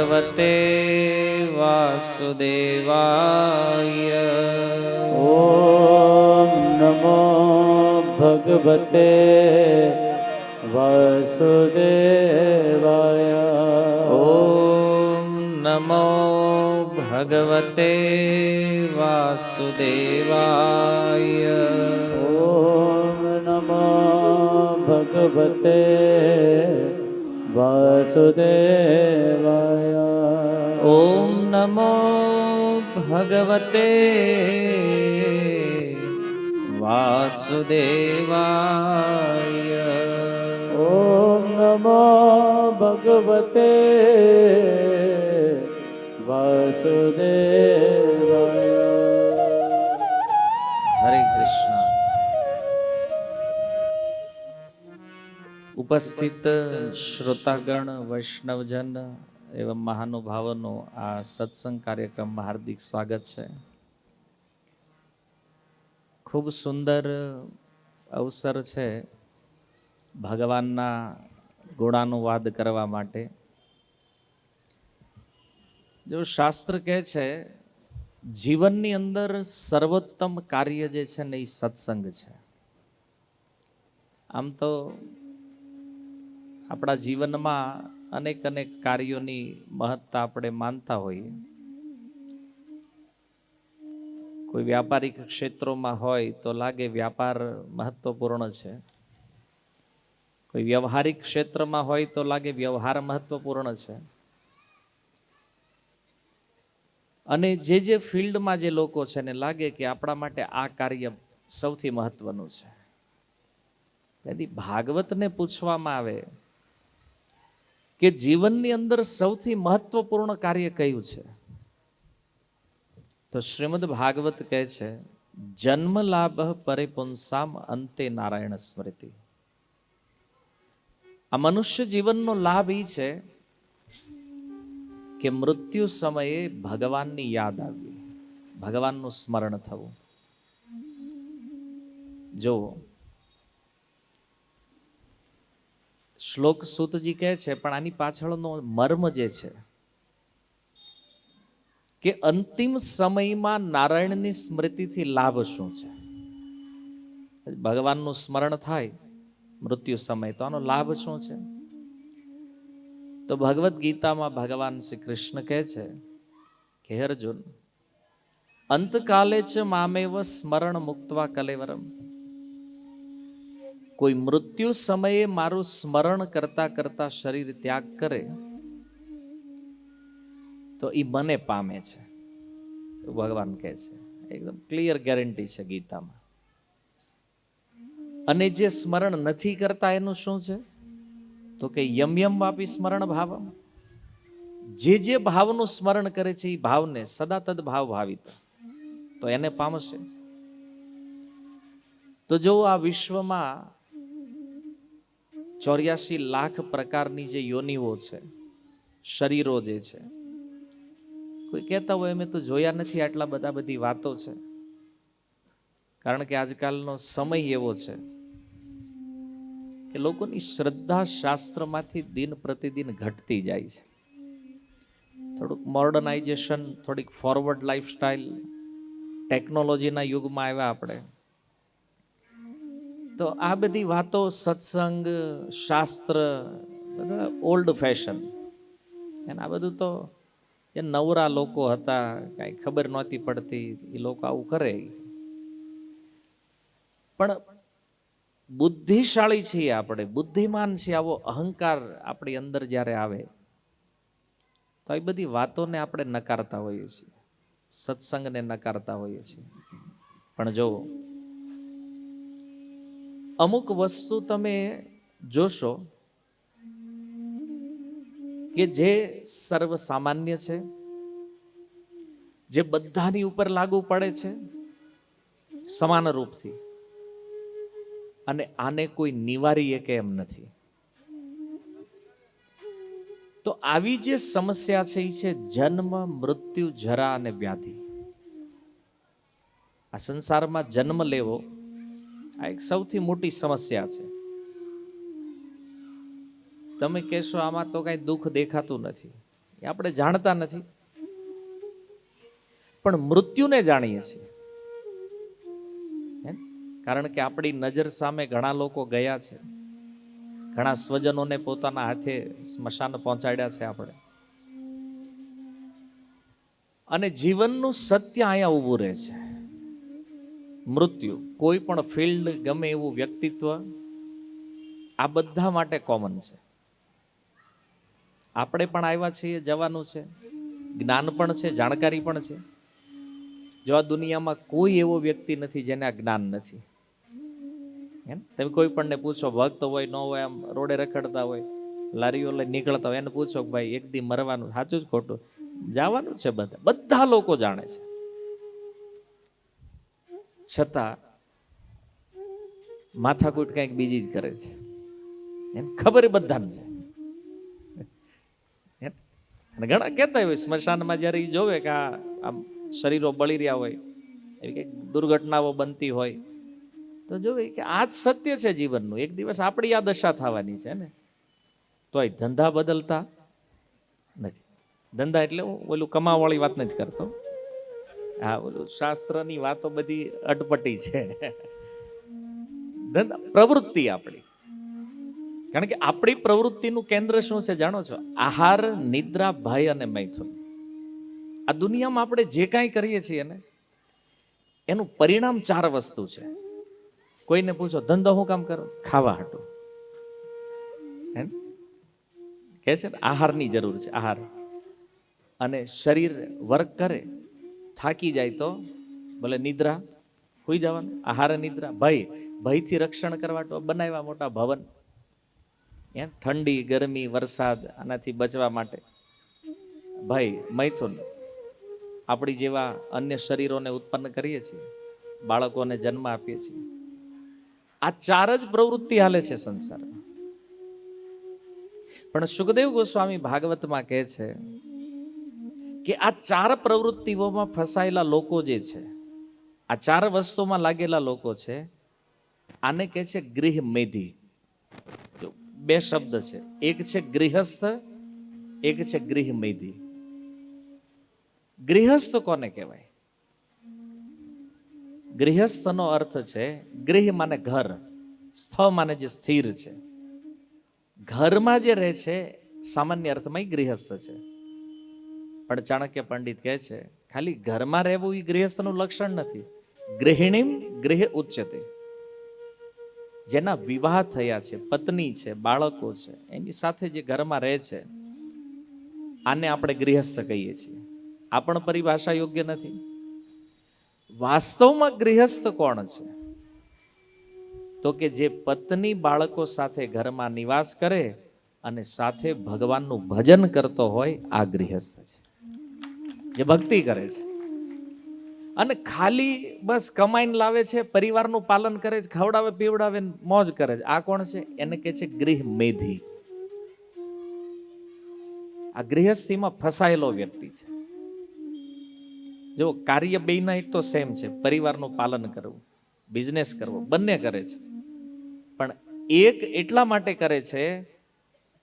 ભગવતે વાસુદેવાય. ઓમ નમો ભગવતે વાસુદેવાય. ઓમ નમો ભગવતે વાસુદેવાય. ઓમ નમો ભગવતે વાસુદેવાય. ઓમ નમો ભગવતે વાસુદેવાય. ઓમ નમો ભગવતે વાસુદેવાય. હરે કૃષ્ણ. ઉપસ્થિત શ્રોતાગણ, વૈષ્ણવજન એવં મહાનુભાવોનો આ સત્સંગ કાર્યક્રમમાં હાર્દિક સ્વાગત છે. ખૂબ સુંદર અવસર છે ભગવાનના ગુણાનુવાદ કરવા માટે. જો શાસ્ત્ર કહે છે જીવનની અંદર સર્વોત્તમ કાર્ય જે છે ને એ સત્સંગ છે. આમ તો આપણા જીવનમાં અનેક અનેક કાર્યોની મહત્તા આપણે માનતા હોઈએ. કોઈ વ્યાપારિક ક્ષેત્રોમાં હોય તો લાગે વ્યાપાર મહત્વપૂર્ણ છે. કોઈ વ્યવહારિક ક્ષેત્રમાં હોય તો લાગે વ્યવહાર મહત્વપૂર્ણ છે. અને જે જે ફિલ્ડમાં જે લોકો છે ને લાગે કે આપણા માટે આ કાર્ય સૌથી મહત્વનું છે. તેથી ભાગવતને પૂછવામાં આવે કે જીવનની અંદર સૌથી મહત્વપૂર્ણ કાર્ય કયું છે, તો શ્રીમદ ભાગવત કહે છે જન્મ લાભ પરિપુંસામ અંતે નારાયણ સ્મૃતિ. આ મનુષ્ય જીવનનો લાભ એ છે કે મૃત્યુ સમયે ભગવાનની યાદ આવવી, ભગવાનનું સ્મરણ થવું. જો શ્લોક સૂતજી કહે છે પણ આની પાછળનો મર્મ જે છે કે અંતિમ સમયમાં નારાયણની સ્મૃતિથી લાભ શું છે. ભગવાનનું સ્મરણ થાય મૃત્યુ સમય, તો આનો લાભ શું છે? તો ભગવદ્ ગીતામાં ભગવાન શ્રી કૃષ્ણ કહે છે કે હે અર્જુન, અંતકાલે ચ મામેવ સ્મરણ મુક્ત્વા કલેવરમ. કોઈ મૃત્યુ સમયે મારું સ્મરણ કરતા કરતા શરીર ત્યાગ કરે તો એ મને પામે છે, ભગવાન કહે છે. એકદમ ક્લિયર ગેરંટી છે ગીતામાં. અને જે સ્મરણ નથી કરતા એનું શું છે? તો કે યમ યમ વાપી સ્મરણ ભાવમ. જે ભાવનું સ્મરણ કરે છે એ ભાવને સદા તદ ભાવ ભાવિત, તો એને પામશે. તો જો આ વિશ્વમાં 84 લાખ પ્રકારની જે યોનિઓ છે, શરીરો જે છે, કોઈ કહેતા હોય અમે તો જોયા નથી આટલા બધી વાતો છે. કારણ કે આજકાલનો સમય એવો છે કે લોકોની શ્રદ્ધા શાસ્ત્રમાંથી દિન પ્રતિદિન ઘટતી જાય છે. થોડુંક મોડર્નાઇઝેશન, થોડીક ફોરવર્ડ લાઈફસ્ટાઈલ, ટેકનોલોજીના યુગમાં આવ્યા આપણે, તો આ બધી વાતો સત્સંગ શાસ્ત્ર બધા ઓલ્ડ ફેશન. અને આ બધું તો જે નવરા લોકો હતા, કાંઈ ખબર નહોતી પડતી, એ લોકો આવું કરે. પણ બુદ્ધિશાળી છીએ આપણે, બુદ્ધિમાન છીએ, આવો અહંકાર આપણી અંદર જ્યારે આવે તો એ બધી વાતોને આપણે નકારતા હોઈએ છીએ, સત્સંગને નકારતા હોઈએ છીએ. પણ જો અમુક વસ્તુ તમે જોશો કે જે સર્વસામાન્ય છે, જે બધાની ઉપર લાગુ પડે છે સમાન રૂપથી, અને આને કોઈ નિવારી શકે એમ નથી. તો આવી જે સમસ્યા છે એ છે જન્મ, મૃત્યુ, જરા અને વ્યાધિ. આ સંસારમાં જન્મ લેવો આ એક સૌથી મોટી સમસ્યા છે. તમે કહેશો આમાં તો કાંઈ દુઃખ દેખાતું નથી, એ આપણે જાણતા નથી, પણ મૃત્યુને જાણીએ છીએ. કારણ કે આપણી નજર સામે ઘણા લોકો ગયા છે, ઘણા સ્વજનોને પોતાના હાથે સ્મશાન પહોંચાડ્યા છે આપણે. અને જીવનનું સત્ય અહીંયા ઊભું રહે છે. મૃત્યુ કોઈ પણ ફિલ્ડ, ગમે એવું વ્યક્તિત્વ, આ બધા માટે કોમન છે. આપણે પણ આવ્યા છીએ, જવાનું છે, જ્ઞાન પણ છે, જાણકારી પણ છે. જો આ દુનિયામાં કોઈ એવો વ્યક્તિ નથી જેને આ જ્ઞાન નથી. તમે કોઈ પણને પૂછો, ભક્ત હોય ન હોય, આમ રોડે રખડતા હોય, લારીઓ લઈ નીકળતા હોય, એને પૂછો કે ભાઈ એક દી મરવાનું, સાચું જ ખોટું? જવાનું છે. બધા લોકો જાણે છે, છતાં માથાકૂટ કંઈક બીજી જ કરે છે. એને ખબર બધાને છે. અને ઘણા કહેતા હોય સ્મશાનમાં જ્યારે એ જોવે કે આમ શરીરો બળી રહ્યા હોય, એવી કંઈક દુર્ઘટનાઓ બનતી હોય, તો જોવે કે આ જ સત્ય છે જીવનનું. એક દિવસ આપણી આ દશા થવાની છે ને. તો એ ધંધા બદલતા નથી. ધંધા એટલે હું ઓલું કમાવાળી વાત નથી કરતો. હા, ઓલું શાસ્ત્રની વાતો બધી અટપટી છે. ધંધા પ્રવૃત્તિ આપણી. કારણ કે આપણી પ્રવૃત્તિનું કેન્દ્ર શું છે જાણો છો? આહાર, નિદ્રા, ભય અને મૈથુન. આ દુનિયામાં આપણે જે કાંઈ કરીએ છીએ ને, એનું પરિણામ 4 વસ્તુ છે. કોઈને પૂછો ધંધો હું કામ કરો? ખાવા હાટું. કે છે ને આહારની જરૂર છે, આહાર. અને શરીર વર્ક કરે, થાકી જાય તો ભલે નિદ્રા, સુઈ જવાનું. આહાર, નિદ્રા. ભયથી રક્ષણ કરવા તો બનાવ્યા મોટા ભવન. ઠંડી, ગરમી, વરસાદ, આનાથી બચવા માટે ભય. મૈથુન, આપણી જેવા અન્ય શરીરોને ઉત્પન્ન કરીએ છીએ, બાળકોને જન્મ આપીએ છીએ. આ 4 જ પ્રવૃત્તિ હાલે છે સંસારમાં. પણ સુખદેવ ગોસ્વામી ભાગવતમાં કહે છે કે આ 4 પ્રવૃત્તિઓમાં ફસાયેલા લોકો જે છે, આ 4 વસ્તુમાં લાગેલા લોકો છે, આને કહે છે ગૃહ મેધી. 2 શબ્દ છે, એક છે ગૃહસ્થ, એક છે ગૃહ મેધી. ગૃહસ્થ કોને કહેવાય? ગૃહસ્થનો અર્થ છે, ગૃહ માને ઘર, સ્થ માને જે સ્થિર છે. ઘરમાં જે રહે છે સામાન્ય અર્થમાં ગૃહસ્થ છે. પણ ચાણક્ય પંડિત કહે છે ખાલી ઘરમાં રહેવું એ ગૃહસ્થનું લક્ષણ નથી. ગૃહિણીમ ગૃહ ઉચ્યતે. જેના વિવાહ થયા છે, પત્ની છે, બાળકો છે, એની સાથે જે ઘરમાં રહે છે, આને આપણે ગૃહસ્થ કહીએ છીએ. આ પણ પરિભાષા યોગ્ય નથી. વાસ્તવમાં ગૃહસ્થ કોણ છે? તો કે જે પત્ની બાળકો સાથે ઘરમાં નિવાસ કરે અને સાથે ભગવાનનું ભજન કરતો હોય, આ ગૃહસ્થ છે. જે ભક્તિ કરે છે અને ખાલી બસ કમાઈને લાવે છે, પરિવારનું પાલન કરે છે, ખવડાવે પીવડાવે, મોજ કરે છે, આ કોણ છે? એને કહે છે ગૃહ મેધી. આ ગૃહસ્થીમાં ફસાયેલો વ્યક્તિ છે. જો કાર્ય બેયના એક તો સેમ છે, પરિવારનું પાલન કરવું, બિઝનેસ કરવો, બંને કરે છે. પણ એક એટલા માટે કરે છે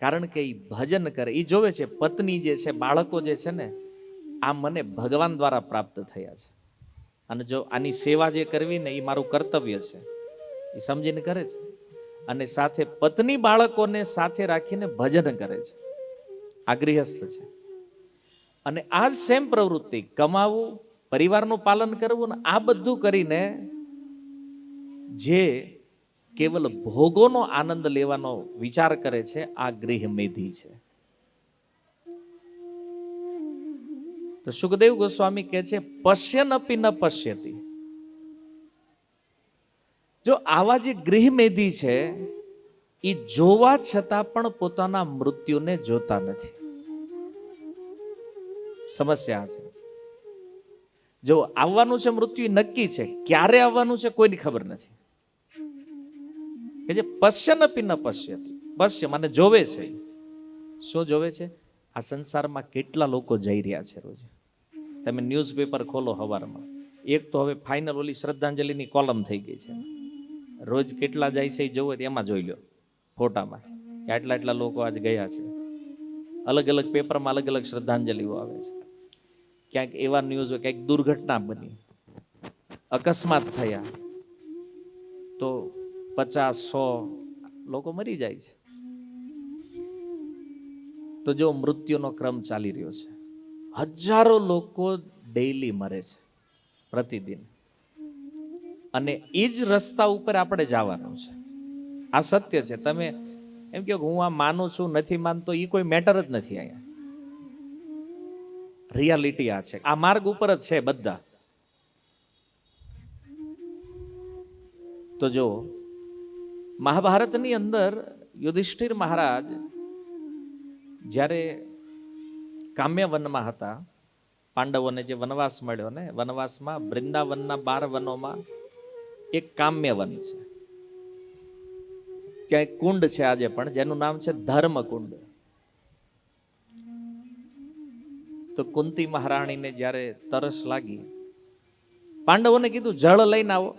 કારણ કે એ ભજન કરે. એ જોવે છે પત્ની જે છે, બાળકો જે છે ને, આ મને ભગવાન દ્વારા પ્રાપ્ત થયા છે, અને જો આની સેવા જે કરવી ને એ મારું કર્તવ્ય છે, એ સમજીને કરે છે. અને સાથે પત્ની બાળકોને સાથે રાખીને ભજન કરે છે. આ ગૃહસ્થ છે. અને આ જ સેમ પ્રવૃત્તિ, કમાવું, પરિવારનું પાલન કરવું ને આ બધું કરીને જે કેવલ ભોગોનો આનંદ લેવાનો વિચાર કરે છે, આ ગૃહ મેધી છે. તો સુખદેવ ગોસ્વામી કહે છે પશ્યન અપી ન પશ્યતિ. જો આવા જે ગૃહ મેધી છે, એ જોવા છતાં પણ પોતાના મૃત્યુને જોતા નથી. સમસ્યા છે. જો આવવાનું છે મૃત્યુ નક્કી છે, ક્યારે આવવાનું છે કોઈની ખબર નથી. કે જે પશ્યન અપી ન પશ્યતિ. પશ્ય મને જોવે છે. શું જોવે છે? આ સંસારમાં કેટલા લોકો જઈ રહ્યા છે રોજ. તમે ન્યૂઝપેપર ખોલો સવારમાં, એક તો હવે ફાઇનલ ઓલી શ્રદ્ધાંજલિની કોલમ થઈ ગઈ છે. રોજ કેટલા જાય છે એ જોવો, એમાં જોઈ લો ફોટામાં કે આટલા લોકો આજ ગયા છે. અલગ અલગ પેપરમાં અલગ અલગ શ્રદ્ધાંજલિઓ આવે છે. ક્યાંક એવા ન્યૂઝ હોય, ક્યાંક દુર્ઘટના બની, અકસ્માત થયા, તો 50-100 લોકો મરી જાય છે. તો જો મૃત્યુનો ક્રમ ચાલી રહ્યો છે, હજારો લોકો ડેઈલી મરે છે પ્રતિદિન, અને એ જ રસ્તા ઉપર આપણે જવાનું છે. આ સત્ય છે. તમે એમ કહો કે હું આ માનું છું, નથી માનતો, એ કોઈ મેટર જ નથી. અહીંયા રિયાલિટી આ છે. આ માર્ગ ઉપર જ છે બધા. તો જો મહાભારતની અંદર યુધિષ્ઠિર મહારાજ જ્યારે કામ્ય વનમાં હતા, પાંડવોને જે વનવાસ મળ્યો ને, વનવાસમાં વૃંદાવનના 12 વનોમાં એક કામ્ય વન છે. ત્યાં એક કુંડ છે આજે પણ, જેનું નામ છે ધર્મકુંડ. તો કુંતી મહારાણીને જ્યારે તરસ લાગી, પાંડવોને કીધું જળ લઈને આવો.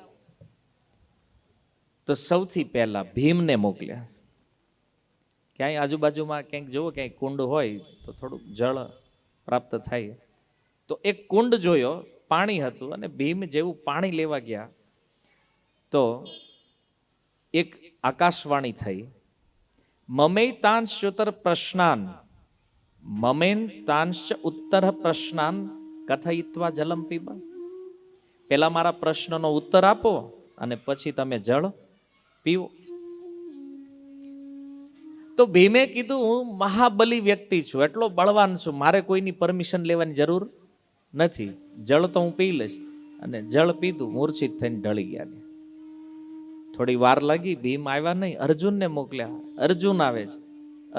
તો સૌથી પહેલા ભીમને મોકલ્યા. ક્યાંય આજુબાજુમાં ક્યાંક જુઓ, ક્યાંય કુંડ હોય તો થોડુંક જળ પ્રાપ્ત થાય. તો એક કુંડ જોયો, પાણી હતું, અને ભીમ જેવું પાણી લેવા ગયા તો એક આકાશવાણી થઈ, મમે તાંશ ઉત્તર પ્રશ્નાન, મમેન તાંશ ઉત્તર પ્રશ્નાન કથયિત્વા જલમ પીબા. પેલા મારા પ્રશ્નનો ઉત્તર આપો અને પછી તમે જળ પીવો. તો ભીમે કીધું, હું મહાબલી વ્યક્તિ છું, એટલો બળવાન છું, મારે કોઈની પરમિશન લેવાની જરૂર નથી, જળ તો હું પી લઈશ. અને જળ પીધું, મૂર્છિત થઈને ઢળી ગયા. થોડી વાર લાગી, ભીમ આવ્યા નહીં, અર્જુનને મોકલ્યા. અર્જુન આવે છે,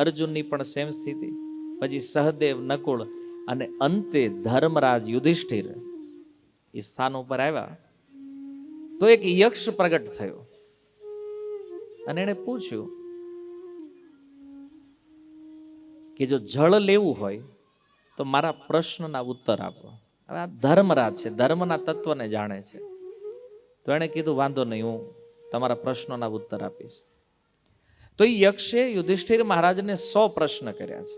અર્જુનની પણ સેમ સ્થિતિ. પછી સહદેવ, નકુળ, અને અંતે ધર્મરાજ યુધિષ્ઠિર એ સ્થાન ઉપર આવ્યા. તો એક યક્ષ પ્રગટ થયો અને એને પૂછ્યું કે જો જળ લેવું હોય તો મારા પ્રશ્નના ઉત્તર આપો. હવે આ ધર્મરાજ છે, ધર્મના તત્વને જાણે છે. તો એણે કીધું, વાંધો નહીં, હું તમારા પ્રશ્નોના ઉત્તર આપીશ. તો એ યક્ષે યુધિષ્ઠિર મહારાજને 100 પ્રશ્ન કર્યા છે.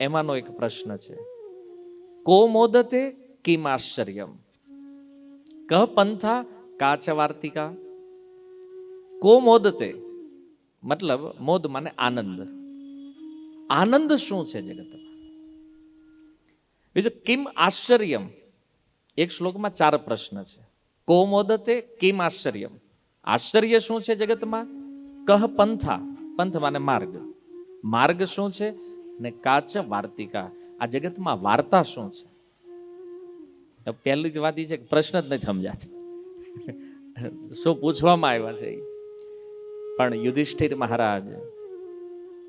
એમાંનો એક પ્રશ્ન છે, કો મોદતે કિમ આશ્ચર્યમ, કહ પંથા કાચ વાર્તિકા. કો મોદતે મતલબ, મોદ માને આનંદ. આનંદ શું છે જગતમાં? બીજું કિમ આશ્ચર્યમ, એક શ્લોકમાં 4 પ્રશ્ન છે. કો મોદતે કિમ આશ્ચર્યમ, આશ્ચર્ય શું છે જગતમાં? કહ પંથા, પંથ માને માર્ગ, માર્ગ શું છે? ને કાચ વાર્તિકા, આ જગતમાં વાર્તા શું છે? પહેલી જ વાત એ છે કે પ્રશ્ન જ નથી સમજાય છે, શું પૂછવામાં આવ્યા છે. પણ યુધિષ્ઠિર મહારાજ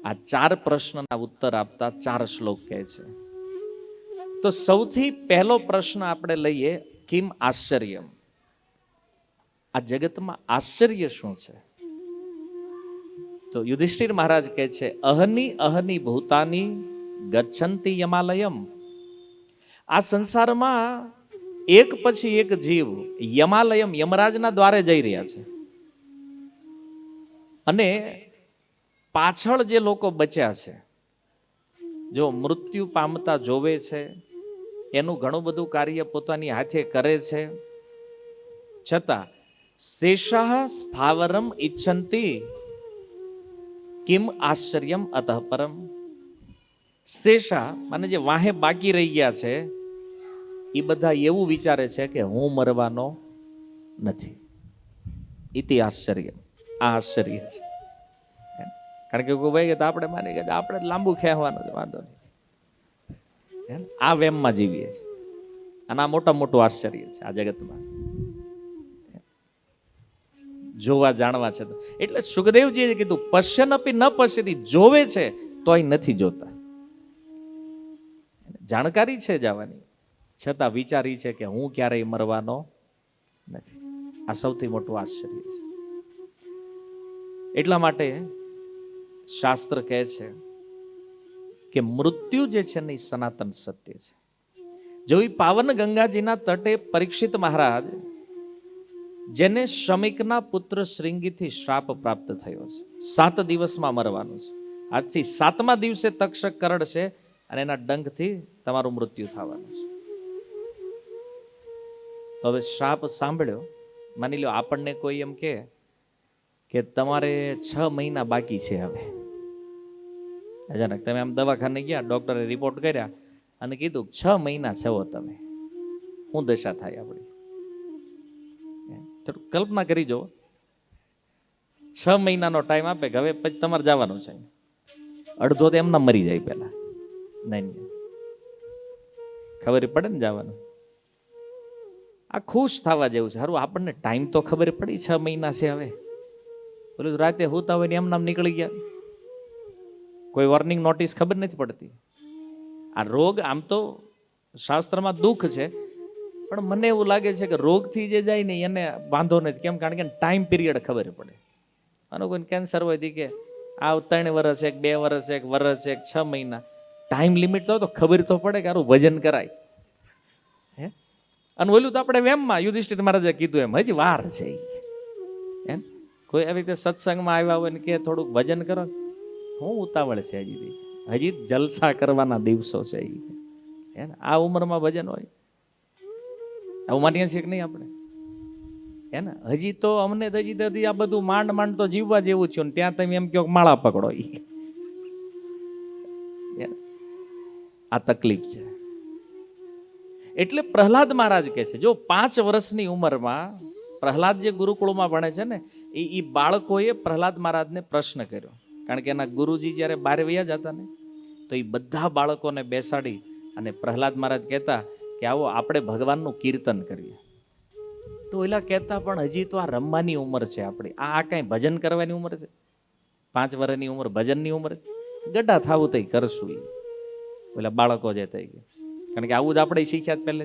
આ 4 પ્રશ્નના ઉત્તર આપતા 4 શ્લોક કહે છે. તો સૌથી પહેલો પ્રશ્ન આપણે લઈએ, કિમ આશ્ચર્યમ, આ જગતમાં આશ્ચર્ય શું છે? તો યુધિષ્ઠિર મહારાજ કહે છે, અહની અહની ભૂતાની ગચ્છન્તિ યમાલયમ. આ સંસારમાં એક પછી એક જીવ યમાલયમ, યમરાજના દ્વારે જઈ રહ્યા છે. અને પાછળ જે લોકો બચ્યા છે, જો મૃત્યુ પામતા જોવે છે, એનું ઘણું બધું કાર્ય પોતાની હાથે કરે છે, છતાં શેષાહ સ્થાવરમ ઈચ્છન્તિ કિમ આશ્ચર્યમ અતઃ પરમ. શેષા માને જે વાહે બાકી રહી ગયા છે, એ બધા એવું વિચારે છે કે હું મરવાનો નથી. ઇતિ આશ્ચર્ય, આ આશ્ચર્ય છે. કારણ કે કોઈ ભાઈ આપણે માની કે આપણે લાંબુ ખેવાનું છે, વાંધો નથી, આ વેમમાં જીવીએ છીએ. અને આ મોટું આશ્ચર્ય છે આ જગતમાં, જોવા જાણવા છે. એટલે સુખદેવજીએ કીધું, પશ્યનપી ન પશ્યતિ, જોવે છે તોય નથી જોતા. જાણકારી છે જવાની, છતાં વિચારી છે કે હું ક્યારેય મરવાનો નથી. આ સૌથી મોટું આશ્ચર્ય છે. એટલા માટે શાસ્ત્ર કહે છે કે મૃત્યુ જે છે ને એ સનાતન સત્ય છે. જો એ પાવન ગંગાજીના તટે પરીક્ષિત મહારાજ, જેને શમિકના પુત્ર શ્રીંગીથી શ્રાપ પ્રાપ્ત થયો છે, 7 દિવસમાં મરવાનું છે, આજથી 7મા દિવસે તક્ષક કરડશે અને એના ડંખથી તમારું મૃત્યુ થવાનું છે. તો હવે શ્રાપ સાંભળ્યો. માની લો આપણને કોઈ એમ કે તમારે 6 મહિના બાકી છે. હવે અચાનક તમે આમ દવાખાને ગયા, ડોક્ટરે રિપોર્ટ કર્યા અને કીધું 6 મહિના છો તમે, શું દશા થાય આપણી? થોડું કલ્પના કરી જો. 6 મહિનાનો ટાઈમ આપે કે હવે પછી તમારે જવાનું છે. અડધો તો એમના મરી જાય પહેલા. નહીં, ખબર પડે ને જવાનું. આ ખુશ થવા જેવું છે. સારું આપણને ટાઈમ તો ખબર પડી 6 મહિના છે. હવે બોલું રાતે હોતા હોય ને એમ નામ નીકળી ગયા. કોઈ વોર્નિંગ નોટિસ ખબર નથી પડતી. આ રોગ આમ તો શાસ્ત્રમાં દુઃખ છે, પણ મને એવું લાગે છે કે રોગથી જે જાય ને એને વાંધો નથી. કેમ? કારણ કે ટાઈમ પીરિયડ ખબર પડે. આનો કોઈ કેન્સર હોય કે આ 3 વર્ષ છે, 2 વર્ષ છે, 1 વર્ષ છે, 6 મહિના, ટાઈમ લિમિટ તો ખબર તો પડે કે આરું વજન કરાય. હે? અને ઓલું તો આપણે વેમમાં યુધિષ્ઠિર મહારાજે કીધું એમ હજી વાર છે. એમ કોઈ આવી રીતે સત્સંગમાં આવ્યા હોય ને કે થોડુંક વજન કરો, હું ઉતાવળ છે હજી જલસા કરવાના દિવસો છે. આ ઉંમરમાં વજન હોય આવું માનીએ છીએ કે નહીં આપણે? હે ને? હજી તો અમને હજી આ બધું માંડ માંડ તો જીવવા જેવું છે ને ત્યાં તમે એમ કહો માળા પકડો. આ તકલીફ છે. એટલે પ્રહલાદ મહારાજ કહે છે, જો 5 વર્ષની ઉંમરમાં પ્રહલાદ જે ગુરુકુળમાં ભણે છે ને એ બાળકોએ પ્રહલાદ મહારાજને પ્રશ્ન કર્યો. કારણ કે એના ગુરુજી જ્યારે બહાર વયા જતા ને તો એ બધા બાળકોને બેસાડી અને પ્રહલાદ મહારાજ કહેતા કે આવો આપણે ભગવાનનું કીર્તન કરીએ. તો એલા કહેતા પણ હજી તો આ રમવાની ઉંમર છે આપણી, આ કાંઈ ભજન કરવાની ઉંમર છે? 5 વર્ષની ઉંમર ભજનની ઉંમર છે? ગड्ढા થાવું તો કરશું. પેલા બાળકો જે થઈ ગયા, કારણ કે આવું જ આપણે શીખ્યા પહેલે.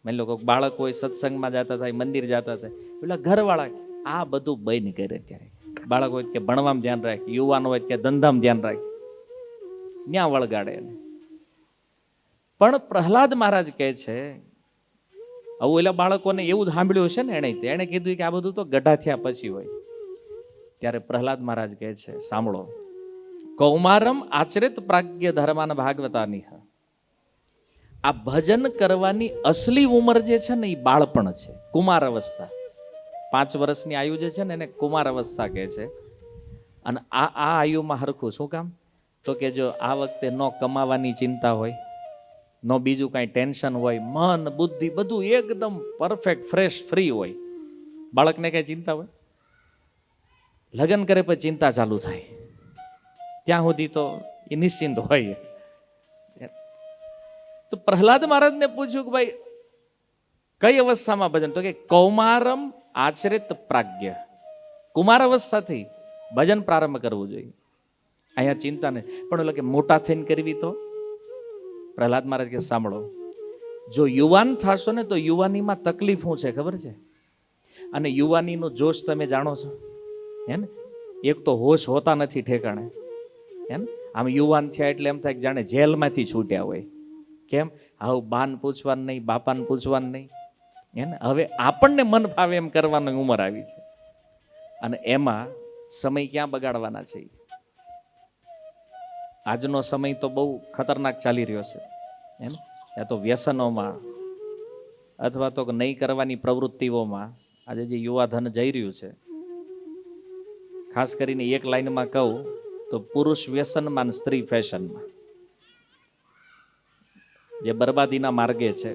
મેં લોકો બાળક હોય સત્સંગમાં જતા થાય, મંદિર જતા થાય, પેલા ઘરવાળા આ બધું બંધ કરે. ત્યારે બાળક હોય કે ભણવામાં ધ્યાન રાખે, યુવાન હોય કે ધંધામાં ધ્યાન રાખે, ત્યાં વળગાડે. પણ પ્રહલાદ મહારાજ કહે છે, આવું એલા બાળકોને એવું જ સાંભળ્યું છે ને એણે કીધું કે આ બધું તો ગड्ढા થયા પછી હોય. ત્યારે પ્રહલાદ મહારાજ કહે છે, સાંભળો, કૌમારમ આચરિત પ્રાજ્ઞ ધર્માન ભાગવતાની, આ ભજન કરવાની અસલી ઉંમર જે છે ને એ બાળપણ છે, કુમાર અવસ્થા. 5 વર્ષની આયુ જે છે ને એને કુમાર અવસ્થા કહે છે. અને આ આયુમાં હરખું શું કામ? તો કે જો આ વખતે ન કમાવાની ચિંતા હોય, ન બીજું કાંઈ ટેન્શન હોય, મન બુદ્ધિ બધું એકદમ પરફેક્ટ ફ્રેશ ફ્રી હોય. બાળકને કઈ ચિંતા હોય? લગ્ન કરે પછી ચિંતા ચાલુ થાય. ત્યાં સુધી તો એ નિશ્ચિંત હોય. તો પ્રહલાદ મહારાજને પૂછ્યું કે ભાઈ કઈ અવસ્થામાં ભજન? તો કે કૌમારમ આચરિત પ્રાજ્ઞ, કુમાર અવસ્થાથી ભજન પ્રારંભ કરવું જોઈએ. અહીંયા ચિંતા નહીં. પણ એટલે કે મોટા થઈને કરવી તો? પ્રહલાદ મહારાજ કે સાંભળો, જો યુવાન થશો ને તો યુવાનીમાં તકલીફ શું છે ખબર છે? અને યુવાનીનો જોશ તમે જાણો છો? હે ને? એક તો હોશ હોતા નથી ઠેકાણે. હે ને? આમ યુવાન થયા એટલે એમ થાય કે જાણે જેલમાંથી છૂટ્યા હોય. કેમ? હવે બાન પૂછવાનું નહીં, બાપાને પૂછવાનું નહીં. હે ને? હવે આપણને મન ફાવે એમ કરવાની ઉંમર આવી છે. અને એમાં સમય ક્યાં બગાડવાના છે? આજનો સમય તો બહુ ખતરનાક ચાલી રહ્યો છે. એમ યા તો વ્યસનોમાં અથવા તો નહીં કરવાની પ્રવૃત્તિઓમાં આજે જે યુવાધન જઈ રહ્યું છે. ખાસ કરીને એક લાઈનમાં કહું તો પુરુષ વ્યસનમાં, સ્ત્રી ફેશનમાં, જે બરબાદીના માર્ગે છે.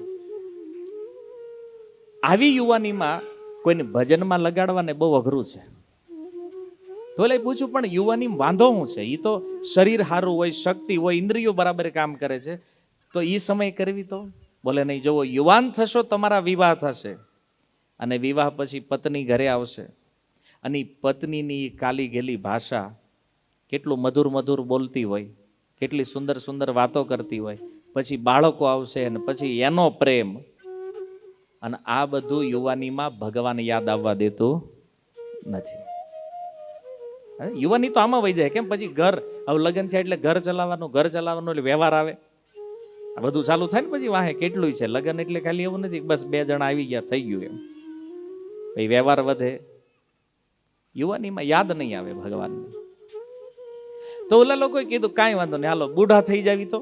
આવી યુવાનીમાં કોઈને ભજનમાં લગાડવાને બહુ અઘરું છે. તો એટલે પૂછું, પણ યુવાની વાંધો શું છે? એ તો શરીર સારું હોય, શક્તિ હોય, ઇન્દ્રિયો બરાબર કામ કરે છે, તો એ સમય કરવી તો? બોલે નહીં. જોવો, યુવાન થશો તમારા વિવાહ થશે, અને વિવાહ પછી પત્ની ઘરે આવશે, અને પત્નીની કાલી ગેલી ભાષા કેટલું મધુર મધુર બોલતી હોય, કેટલી સુંદર સુંદર વાતો કરતી હોય, પછી બાળકો આવશે અને પછી એનો પ્રેમ, અને આ બધું યુવાનીમાં ભગવાન યાદ આવવા દેતું નથી. યુવાની તો આમાં વહી જાય. કેમ? પછી ઘર, હવે લગ્ન થયા એટલે ઘર ચલાવવાનું એટલે વ્યવહાર આવે, આ બધું ચાલુ થાય ને પછી વાહે કેટલું છે. લગ્ન એટલે ખાલી એવું નથી બસ 2 જણા આવી ગયા થઈ ગયું એમ. પછી વ્યવહાર વધે, યુવાનીમાં યાદ નહીં આવે ભગવાનને. તો ઓલા લોકોએ કીધું કાંઈ વાંધો નહીં, હાલો બુઢા થઈ જાવી તો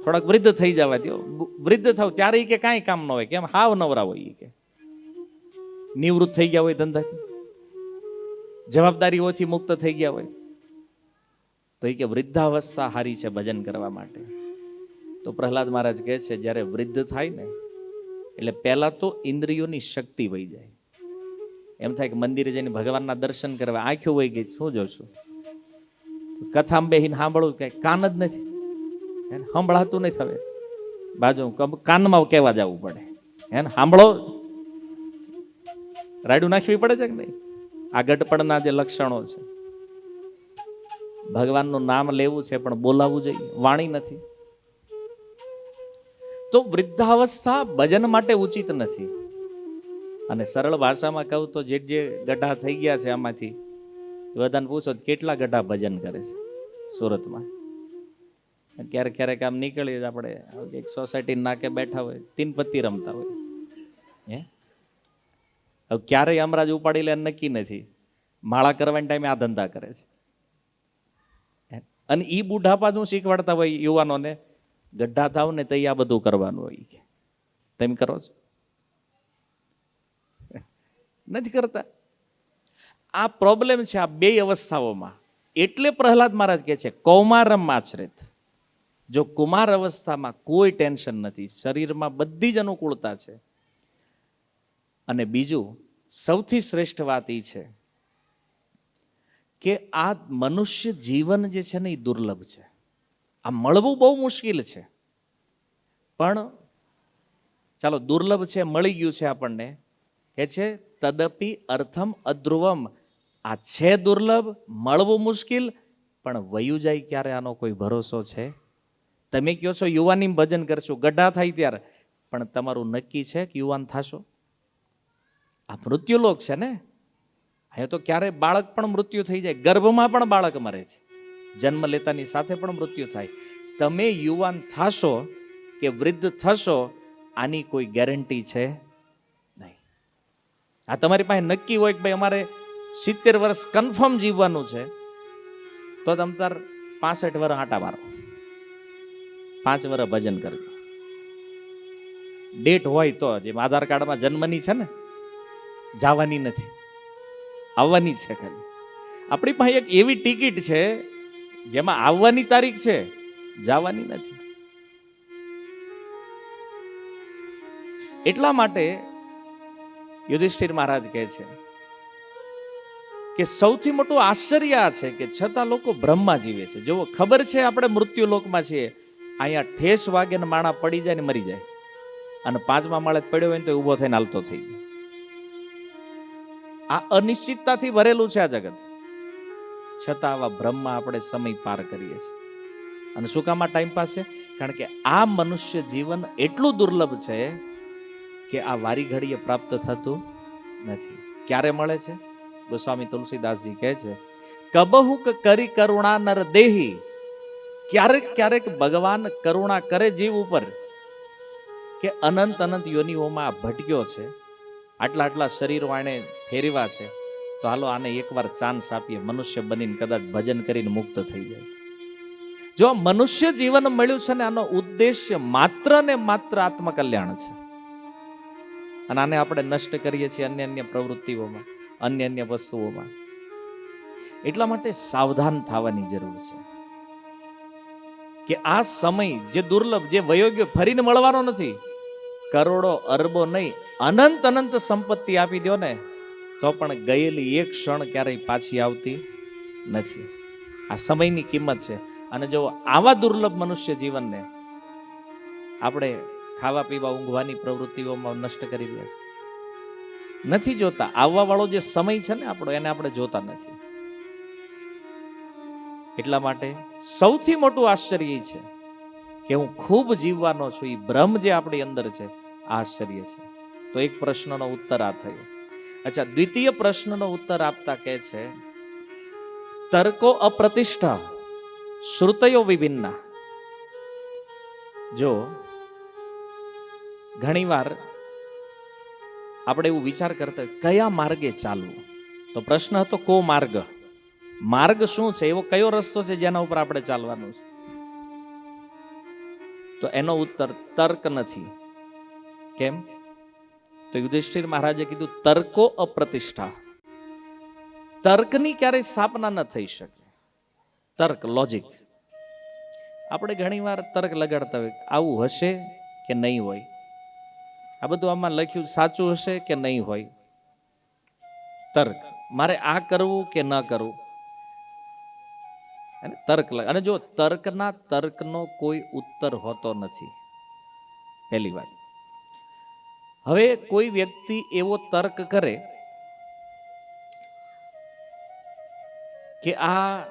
થોડાક વૃદ્ધ થઈ જવા દો. વૃદ્ધ થાવ ત્યારે ઈ કે કાંઈ કામ ન હોય, કેમ હાવ નવરા હોય, ઈ કે નિવૃત્ત થઈ ગયા હોય ધંધાથી, જવાબદારી ઓછી, મુક્ત થઈ ગયા હોય, તો એ કે વૃદ્ધાવસ્થા હારી છે ભજન કરવા માટે. તો પ્રહલાદ મહારાજ કહે છે જ્યારે વૃદ્ધ થાય ને એટલે પહેલા તો ઇન્દ્રિયોની શક્તિ વહી જાય. એમ થાય કે મંદિરે જઈને ભગવાનના દર્શન કરવા આંખો વહી ગઈ, શું જોશું, કથામાં બેહીને સાંભળવું કઈ કાન જ નથી, સંભળાતું નથી. હવે બાજુ કાનમાં કહેવા જવું પડે, હે ને સાંભળો, રાયડું નાખવી પડે છે કે નહીં? આ ગટપણના જે લક્ષણો છે. ભગવાનનું નામ લેવું છે પણ બોલાવવું જોઈએ, વાણી નથી. તો વૃદ્ધાવસ્થા ભજન માટે ઉચિત નથી. અને સરળ ભાષામાં કહું તો જે ગઢા થઈ ગયા છે આમાંથી બધાને પૂછો કેટલા ગઢા ભજન કરે છે સુરતમાં. ક્યારેક ક્યારેક આમ નીકળીએ આપણે એક સોસાયટી નાકે બેઠા હોય, તીન પત્તી રમતા હોય. હે હવે ક્યારેય અમરાજ ઉપાડી લે નક્કી નથી, માળા કરવાના ટાઈમે આ ધંધા કરે છે. અને ઈ બુઢાપા શું શીખવાડતા હોય યુવાનોને, ગઢા થાવ ને તો આ બધું કરવાનું હોય કે તમે કરો છો, નથી કરતા. આ પ્રોબ્લેમ છે આ બે અવસ્થાઓમાં. એટલે પ્રહલાદ મહારાજ કહે છે કૌમારમ આચરિત. જો કુમાર અવસ્થામાં કોઈ ટેન્શન નથી, શરીરમાં બધી જ અનુકૂળતા છે. અને બીજું સૌથી શ્રેષ્ઠ વાત એ છે કે આ મનુષ્ય જીવન જે છે ને એ દુર્લભ છે. આ મળવું બહુ મુશ્કેલ છે, પણ ચાલો દુર્લભ છે, મળી ગયું છે આપણને. કે છે તદપી અર્થમ અધ્રુવમ. આ છે દુર્લભ, મળવું મુશ્કેલ, પણ વયું જાય ક્યારે આનો કોઈ ભરોસો છે? તમે કહો છો યુવાની ભજન કરશો, ગઢા થાય ત્યારે, પણ તમારું નક્કી છે કે યુવાન થશો? આ મૃત્યુલોક છે ને. અહીંયા તો ક્યારે બાળક પણ મૃત્યુ થઈ જાય, ગર્ભમાં પણ બાળક મરે છે, જન્મ લેતાની સાથે પણ મૃત્યુ થાય. તમે યુવાન થશો કે વૃદ્ધ થશો આની કોઈ ગેરંટી છે નહીં. આ તમારી પાસે નક્કી હોય કે ભાઈ અમારે 70 વર્ષ કન્ફર્મ જીવવાનું છે, તો તમે તાર 65 વર્ષ આટા મારો, 5 વર્ષ ભજન કરજો. ડેટ હોય તો, જેમ આધાર કાર્ડમાં જન્મની છે ને, જવાની નથી, આવવાની છે ખાલી. આપણી પાસે એક એવી ટિકિટ છે જેમાં આવવાની તારીખ છે, જવાની નથી. એટલા માટે યુધિષ્ઠિર મહારાજ કહે છે કે સૌથી મોટું આશ્ચર્ય આ છે કે છતાં લોકો બ્રહ્મમાં જીવે છે. જો ખબર છે આપણે મૃત્યુ લોકમાં છીએ, અહીંયા ઠેસ વાગે ને માણા પડી જાય ને મરી જાય, અને 5મા માળે પડ્યો હોય ને તો ઊભો થઈને હાલતો થઈ ગયો. આ અનિશ્ચિતતાથી ભરેલું છે આ જગત, છતાં આવા બ્રહ્મમાં આપણે સમય પાર કરીએ છીએ. અને શું કામ આ ટાઈમ પાસ છે? કારણ કે આ મનુષ્ય જીવન એટલું દુર્લભ છે કે આ વારી ઘડીએ પ્રાપ્ત થતું નથી. ક્યારે મળે છે? ગોસ્વામી તુલસીદાસજી કહે છે કબહુક કરી કરુણા નર દેહી. ક્યારેક ક્યારેક ભગવાન કરુણા કરે જીવ ઉપર કે અનંત અનંત યોનિઓમાં ભટક્યો છે, આટલા આટલા શરીરો આણે ફેરવા છે, તો હાલો આને એકવાર ચાન્સ આપીએ, મનુષ્ય બનીને કદાચ ભજન કરીને મુક્ત થઈ જાય. જો મનુષ્ય જીવન મળ્યું છે ને, આનો ઉદ્દેશ્ય માત્ર ને માત્ર આત્મકલ્યાણ છે. અને આને આપણે નષ્ટ કરીએ છીએ અન્ય અન્ય પ્રવૃત્તિઓમાં, અન્ય અન્ય વસ્તુઓમાં. એટલા માટે સાવધાન થવાની જરૂર છે કે આ સમય જે દુર્લભ, જે વયોગ્ય ફરીને મળવાનો નથી. કરોડો અરબો નહીં, અનંત અનંત સંપત્તિ આપી દો ને તો પણ ગયેલી એક ક્ષણ ક્યારેય પાછી આવતી નથી. આ સમયની કિંમત છે. અને જો આવા દુર્લભ મનુષ્ય જીવનને આપણે ખાવા પીવા ઊંઘવાની પ્રવૃત્તિઓમાં નષ્ટ કરી રહ્યા છે, નથી જોતા. આવવા વાળો જે સમય છે ને આપણો, એને આપણે જોતા નથી. એટલા માટે સૌથી મોટું આશ્ચર્ય છે કે હું ખૂબ જીવવાનો છું. એ બ્રહ્મ જે આપણી અંદર છે, આશ્ચર્ય છે. તો એક પ્રશ્નનો ઉત્તર આ થયો. અચ્છા, દ્વિતીય પ્રશ્નનો ઉત્તર આપતા કહે છે તર્કો અપ્રતિષ્ઠા શ્રુતયો વિભિન્ના. જો ઘણીવાર આપણે એવું વિચાર કરતા કયા માર્ગે ચાલવું, તો પ્રશ્ન હતો કો માર્ગ. માર્ગ શું છે, એવો કયો રસ્તો છે જેના ઉપર આપણે ચાલવાનું છે? તો એનો ઉત્તર તર્ક નથી. કેમ? તો યુધિષ્ઠિર મહારાજે કીધું તર્કો અપ્રતિષ્ઠા. તર્કની ક્યારેય સ્થાપના ન થઈ શકે. તર્ક, લોજિક. આપણે ઘણીવાર તર્ક લગાડતા હોય, આવું હશે કે નહીં હોય, આ બધું આમાં લખ્યું સાચું હશે કે નહીં હોય. તર્ક, મારે આ કરવું કે ન કરવું, અને તર્ક. અને જો તર્કના તર્કનો કોઈ ઉત્તર હોતો નથી, પહેલી વાત. હવે કોઈ વ્યક્તિ એવો તર્ક કરે કે આ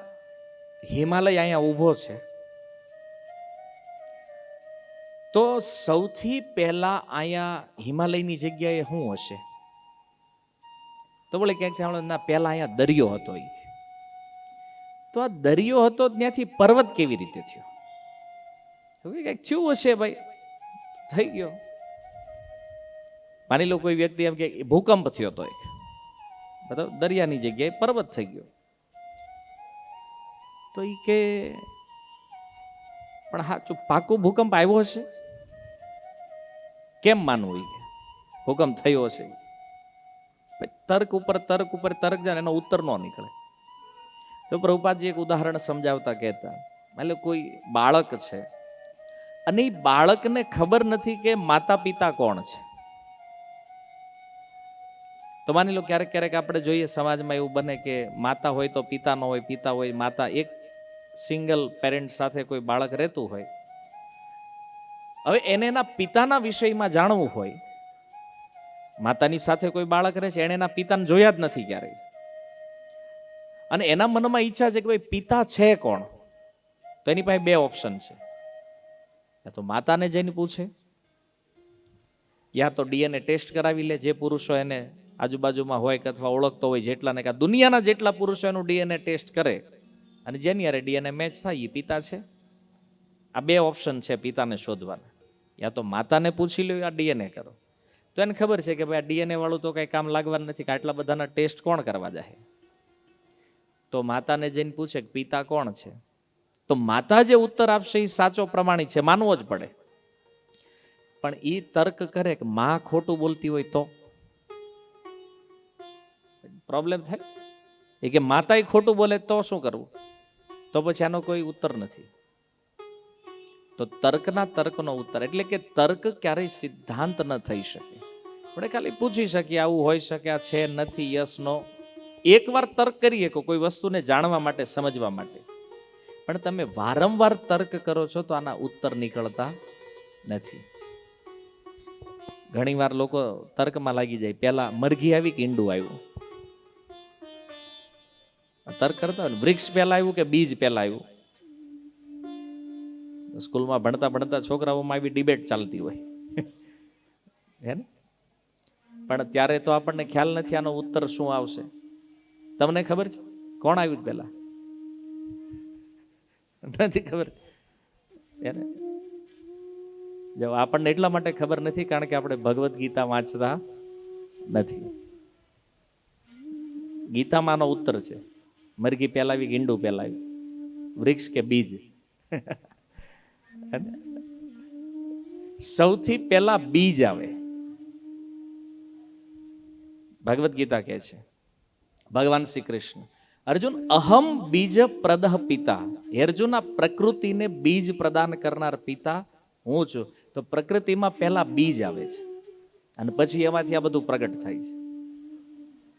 હિમાલય અહીંયા ઊભો છે, તો સૌથી પહેલા અહીંયા હિમાલયની જગ્યાએ શું હશે? તો બોલે ક્યાંક ના, પહેલા અહીંયા દરિયો હતો. તો આ દરિયો હતો, ત્યાંથી પર્વત કેવી રીતે થયો? હવે કંઈક થયું હશે ભાઈ, થઈ ગયો. માની લો કોઈ વ્યક્તિ એમ કે ભૂકંપ થયો તો, બરાબર, દરિયાની જગ્યાએ પર્વત થઈ ગયો. તો એ કે પણ હા, પાકું ભૂકંપ આવ્યો હશે? કેમ માનવું? ભૂકંપ થયો હશે. તર્ક ઉપર તર્ક ઉપર તર્ક જાય, એનો ઉત્તર ન નીકળે. તો પ્રભુપાદજી એક ઉદાહરણ સમજાવતા કહેતા, માની લો કોઈ બાળક છે અને એ બાળકને ખબર નથી કે માતા પિતા કોણ છે. તો માની લો ક્યારેક ક્યારેક આપણે જોઈએ સમાજમાં એવું બને કે માતા હોય તો પિતા ન હોય, પિતા હોય માતા. એક સિંગલ પેરેન્ટ સાથે કોઈ બાળક રહેતું હોય, હવે એને એના પિતાના વિષયમાં જાણવું હોય. માતાની સાથે કોઈ બાળક રહે છે, એને એના પિતાને જોયા જ નથી ક્યારેય, અને એના મનમાં ઈચ્છા છે કે ભાઈ પિતા છે કોણ? તો એની પાસે બે ઓપ્શન છે. યા તો માતાને જઈને પૂછે, યા તો ડીએનએ ટેસ્ટ કરાવી લે. જે પુરુષો એને આજુબાજુમાં હોય કે અથવા ઓળખતો હોય જેટલાને, કે દુનિયાના જેટલા પુરુષો એનું ડીએનએ ટેસ્ટ કરે અને જેની યારે ડીએનએ મેચ થાય એ પિતા છે. આ બે ઓપ્શન છે પિતાને શોધવાના. યા તો માતાને પૂછી લો, યા ડીએનએ કરો. તો એને ખબર છે કે ભાઈ આ ડીએનએ વાળું તો કઈ કામ લાગવાનું નથી, કે આટલા બધાના ટેસ્ટ કોણ કરવા જાય? તો માતાને જઈને પૂછે કે પિતા કોણ છે? તો માતા જે ઉત્તર આપશે એ સાચો પ્રમાણિત છે, માનવો જ પડે. પણ એ તર્ક કરે કે માં ખોટું બોલતી હોય તો પ્રોબ્લેમ થાય. એ કે માતા ખોટું બોલે તો શું કરવું? તો પછી આનો કોઈ ઉત્તર નથી. તો તર્કના તર્કનો ઉત્તર એટલે કે તર્ક ક્યારેય સિદ્ધાંત ન થઈ શકે. આપણે ખાલી પૂછી શકીએ આવું હોઈ શકે, આ છે નથી, યસ નો. એકવાર તર્ક કરીએ કોઈ વસ્તુને જાણવા માટે, સમજવા માટે. પણ તમે વારંવાર તર્ક કરો છો તો આના ઉત્તર નીકળતા નથી. ઘણીવાર લોકો તર્કમાં લાગી જાય, પેલા મરઘી આવી કે ઈંડું આવ્યું? તર્ક કરતા હોય, વૃક્ષ પહેલા આવ્યું કે બીજ પહેલા આવ્યું? સ્કૂલમાં ભણતા ભણતા છોકરાઓમાં આવી ડિબેટ ચાલતી હોય હે ને? પણ ત્યારે તો આપણને ખ્યાલ નથી આનો ઉત્તર શું આવશે. તમને ખબર છે કોણ આવ્યું પહેલા? નથી ખબર. જો આપણને એટલા માટે ખબર નથી કારણ કે આપણે ભગવદ્ ગીતા વાંચતા નથી. ગીતામાં આનો ઉત્તર છે, મરઘી પહેલા આવી કે ઈંડું પહેલા આવ્યું, વૃક્ષ કે બીજ? સૌથી પહેલા બીજ આવે. ભગવદ્ ગીતા કહે છે, ભગવાન શ્રી કૃષ્ણ, અર્જુન અહમ બીજ પ્રદહ પિતા. હે અર્જુન, આ પ્રકૃતિને બીજ પ્રદાન કરનાર પિતા હું છું. તો પ્રકૃતિમાં પહેલા બીજ આવે છે અને પછી એમાંથી આ બધું પ્રગટ થાય છે.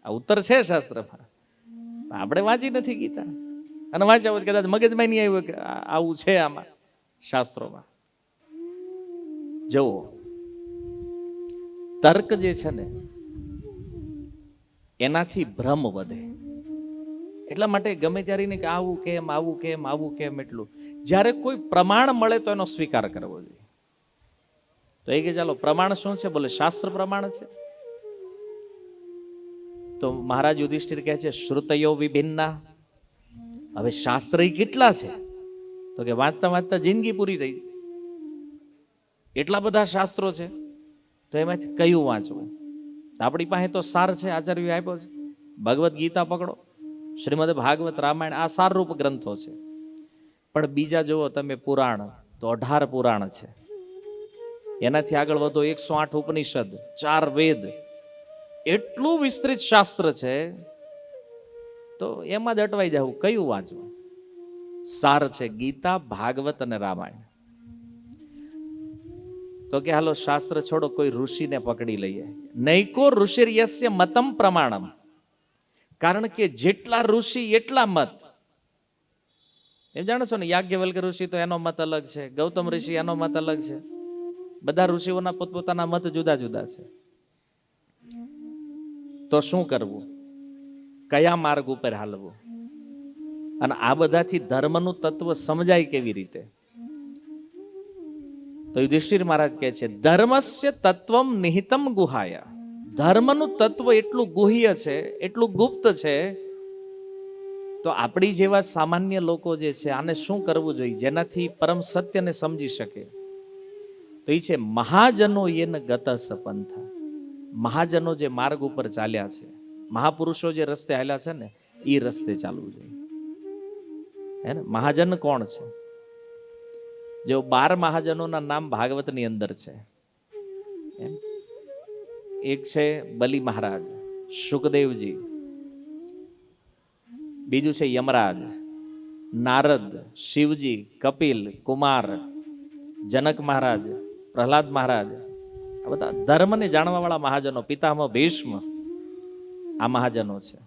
આ ઉત્તર છે શાસ્ત્રમાં, આપણે વાંચી નથી ગીતા. અને વાંચ્યા કદાચ મગજમાં નહીં આવ્યું કે આવું છે આમાં શાસ્ત્રોમાં. જુઓ, તર્ક જે છે ને એનાથી ભ્રમ વધે. એટલા માટે ગમે ત્યારે ને કે આવું કેમ, આવું કેમ, આવું કેમ, એટલું. જ્યારે કોઈ પ્રમાણ મળે તો એનો સ્વીકાર કરવો જોઈએ. તો એ કે ચાલો પ્રમાણ શું છે? બોલે શાસ્ત્ર પ્રમાણ છે. તો મહારાજ યુધિષ્ઠિર કહે છે શ્રુતયો વિભિન્ના. હવે શાસ્ત્ર કેટલા છે? તો કે વાંચતા વાંચતા જિંદગી પૂરી થઈ. એટલા બધા શાસ્ત્રો છે, તો એમાંથી કયું વાંચવું? આપણી પાસે તો સાર છે, આચાર્ય આપ્યો છે. ભગવદ્ ગીતા પકડો, શ્રીમદ ભાગવત રામાયણ આ સારરૂપ ગ્રંથો છે. પણ બીજા જુઓ તમે પુરાણ, તો 18 પુરાણ છે. એનાથી આગળ વધો 108 ઉપનિષદ, 4 વેદ, એટલું વિસ્તૃત શાસ્ત્ર છે. તો એમાં જ અટવાઈ જવું, કયું વાંચવું? સાર છે ગીતા, ભાગવત અને રામાયણ. તો કે હાલો શાસ્ત્ર છોડો, કોઈ ઋષિને પકડી લઈએ. નૈકો ઋષિર્યસ્ય મતમ પ્રમાણમ. કારણ કે જેટલા ઋષિ એટલા મત. એમ જાણો છો ને, યાજ્ઞવલ્ક્ય ઋષિ તો એનો મત અલગ છે, ગૌતમ ઋષિ એનો મત અલગ છે. બધા ઋષિઓના પોતપોતાના મત જુદા જુદા છે. તો શું કરવું? કયા માર્ગ ઉપર હાલવું? અને આ બધાથી ધર્મનું તત્વ સમજાય કેવી રીતે? તો યુધિષ્ઠિર મહારાજ કહે છે, ધર્મસ્ય તત્વમ નિહિતમ ગુહાયા. ધર્મનું તત્વ એટલું ગુહ્ય છે, એટલું ગુપ્ત છે. તો આપણી જેવા સામાન્ય લોકો જે છે, આને શું કરવું જોઈએ જેનાથી પરમ સત્યને સમજી શકે? તો એ છે મહાજનો યેન ગતસ પંથા. મહાજનો જે માર્ગ ઉપર ચાલ્યા છે, મહાપુરુષો જે રસ્તે હાલ્યા છે ને, એ રસ્તે ચાલવું જોઈએ. હે ને? મહાજન કોણ છે? જો 12 મહાજનોના નામ ભાગવતની અંદર છે. એક છે બલિ મહારાજ, શુકદેવજી, બીજું છે યમરાજ, નારદ, શિવજી, કપિલ, કુમાર, જનક મહારાજ, પ્રહલાદ મહારાજ. આ બધા ધર્મને જાણવા વાળા મહાજનો. પિતામહ ભીષ્મ, આ મહાજનો છે.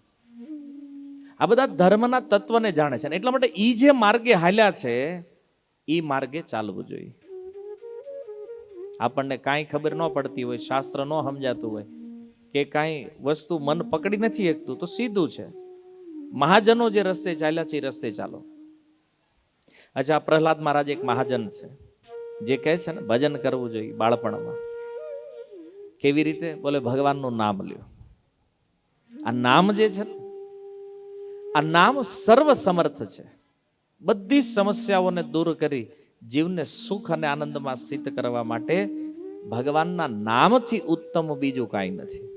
આ બધા ધર્મના તત્વને જાણે છે. એટલા માટે ઈ જે માર્ગે હાલ્યા છે, ઈ માર્ગે ચાલવું જોઈએ. આપણને કાંઈ ખબર ન પડતી હોય, શાસ્ત્ર ન સમજાતું હોય, કે કાંઈ વસ્તુ મન પકડી નથી શકતું, તો સીધું છે મહાજનો જે રસ્તે ચાલ્યા છે એ રસ્તે ચાલો. અચ્છા, પ્રહલાદ મહારાજ એક મહાજન છે, જે કહે છે ને ભજન કરવું જોઈએ બાળપણમાં. કેવી રીતે? બોલે ભગવાનનું નામ લ્યો. આ નામ જે છે, આ નામ સર્વ સમર્થ છે. બધી સમસ્યાઓને દૂર કરી જીવને સુખ અને આનંદમાં સ્થિત કરવા માટે ભગવાનના નામથી ઉત્તમ બીજું કાંઈ નથી.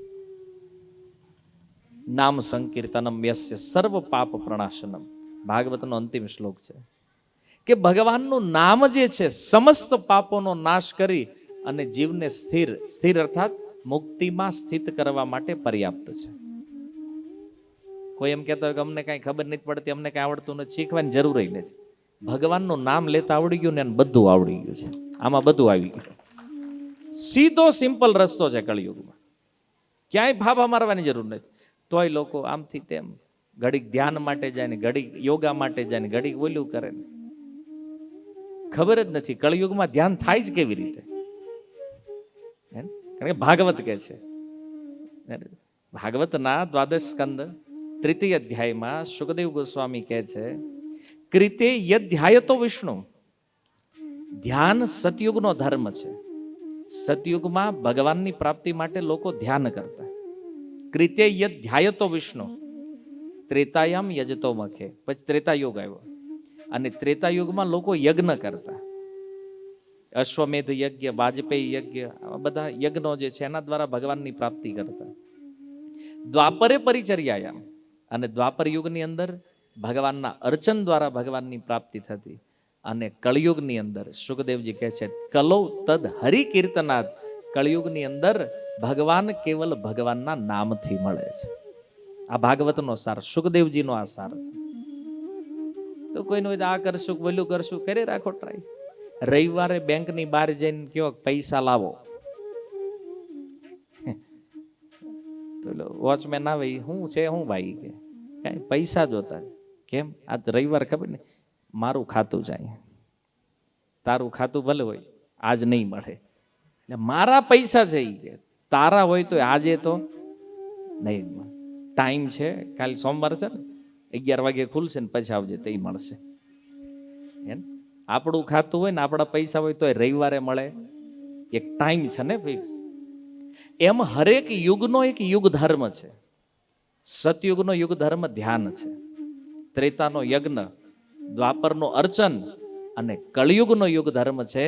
નામ સંકીર્તનમ યસ્ય સર્વ પાપ પ્રણાશનમ. ભાગવતનો અંતિમ શ્લોક છે કે ભગવાનનું નામ જે છે, સમસ્ત પાપોનો નાશ કરી અને જીવને સ્થિર અર્થાત મુક્તિમાં સ્થિત કરવા માટે પર્યાપ્ત છે. કોઈ એમ કહેતા હોય કે અમને કાંઈ ખબર નથી પડતી, અમને કાંઈ આવડતું નથી, શીખવાની જરૂર નથી. ભગવાનનું નામ લેતા આવડી ગયું ને, બધું આવડી ગયું છે. આમાં બધું આવી ગયું. સીધો સિમ્પલ રસ્તો છે કળિયુગમાં. ક્યાંય ફાફા મારવાની જરૂર નથી. તોય લોકો આમથી તેમ ઘડીક ધ્યાન માટે જાય ને, ઘડીક યોગા માટે જાય ને, ઘડીક ઓલું કરે ને. ખબર જ નથી કળિયુગમાં ધ્યાન થાય જ કેવી રીતે. કારણ કે ભાગવત કે છે, ભાગવતના 12 સ્કંદ 3ય અધ્યાયમાં શુકદેવ ગોસ્વામી કહે છે, કૃતે યધ્યાયતો વિષ્ણુ. ધ્યાન સતયુગનો ધર્મ છે. સતયુગમાં ભગવાનની પ્રાપ્તિ માટે લોકો ધ્યાન કરતા. કૃતે યધ્યાયતો વિષ્ણુ. ત્રેતાયામ યજતો મખે. પછી ત્રેતાયુગ આવ્યો અને ત્રેતાયુગમાં લોકો યજ્ઞ કરતા. અશ્વમેધ યજ્ઞ, વાજપેયી યજ્ઞ, આવા બધા યજ્ઞો જે છે એના દ્વારા ભગવાનની પ્રાપ્તિ કરતા. દ્વાપરે પરિચર્યાયામ. અને દ્વાપર યુગની અંદર ભગવાનના અર્ચન દ્વારા ભગવાનની પ્રાપ્તિ થતી. અને કળિયુગની અંદર સુખદેવજી કહે છે, કલૌ તદ હરિ કીર્તનાદ. કળિયુગની અંદર ભગવાન કેવલ ભગવાનના નામથી મળે છે. આ ભાગવતનો સાર, સુખદેવજીનો આ સાર છે. તો કોઈનું હોય આ કરશું, ઓલું કરશું, કરી રાખો ટ્રાય. રવિવારે બેંકની બહાર જઈને કયો પૈસા લાવો, તો વોચમેન આવે, શું છે શું ભાઈ, કે કઈ પૈસા જોતા છે. કેમ? આ રવિવાર ખબર ને, મારું ખાતું જાય, તારું ખાતું ભલે હોય આજ નહીં મળે, એટલે મારા પૈસા છે એ કે તારા હોય તો આજે તો નહીં. ટાઈમ છે, કાલે સોમવાર છે ને, 11 વાગે ખુલશે ને પછી આવજે તો એ મળશે. એમ આપણું ખાતું હોય ને, આપણા પૈસા હોય તો રવિવારે મળે, એક ટાઈમ છે ને ફિક્સ. એમ હરેક યુગનો એક યુગ ધર્મ છે. સતયુગનો યુગ ધર્મ ધ્યાન છે, ત્રેતાનો યજ્ઞ, દ્વાપરનો અર્ચન અને કળિયુગનો યુગ ધર્મ છે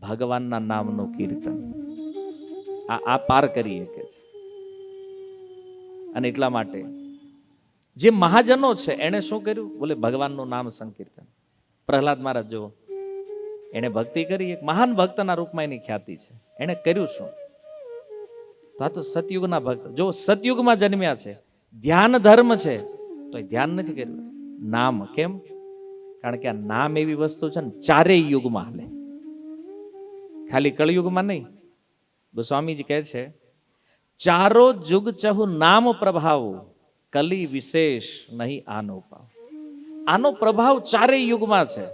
ભગવાનના નામનું કીર્તન. આ પાર કરી શકે છે. અને એટલા માટે જે મહાજનો છે એણે શું કર્યું? બોલે ભગવાનનું નામ સંકીર્તન. પ્રહલાદ મહારાજ જુઓ, એણે ભક્તિ કરી, એક મહાન ભક્તના રૂપમાં એની ખ્યાતિ છે. એણે કર્યું શું? તો આ તો સતયુગના ભક્ત. જો સતયુગમાં જન્મ્યા છે, ધ્યાન ધર્મ છે, તો એ ધ્યાન નથી કર્યું. નામ કેમ? કારણ કે આ નામ એવી વસ્તુ છે ને, ચારેય યુગમાં હાલે, ખાલી કળયુગમાં નહીં. ગોસ્વામીજી કહે છે, ચારો જુગ ચહુ નામ પ્રભાવ, કલી વિશેષ નહીં આનો પાવ. આનો પ્રભાવ ચારેય યુગમાં છે,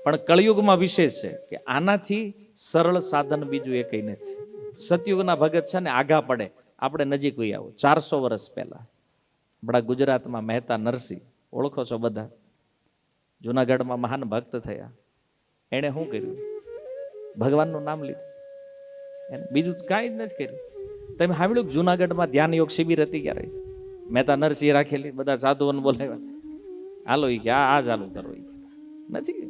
પણ કળયુગમાં વિશેષ છે કે આનાથી સરળ સાધન બીજું એ કઈ નથી. સતયુગના ભગત છે ને આગા પડે, આપણે નજીક હોઈ આવો. 400 વર્ષ પહેલા આપણા ગુજરાતમાં મહેતા નરસિંહ, ઓળખો છો બધા, જુનાગઢમાં મહાન ભક્ત થયા. એણે શું કર્યું? ભગવાનનું નામ લીધું, એને બીજું કાંઈ જ નથી કર્યું. તમે સાંભળ્યું જુનાગઢમાં ધ્યાન યોગ શિબિર હતી ક્યારે? મહેતા નરસિંહ રાખેલી, બધા સાધુઓને બોલાવ્યા, હાલો એ કે આ ચાલુ કરો, નથી.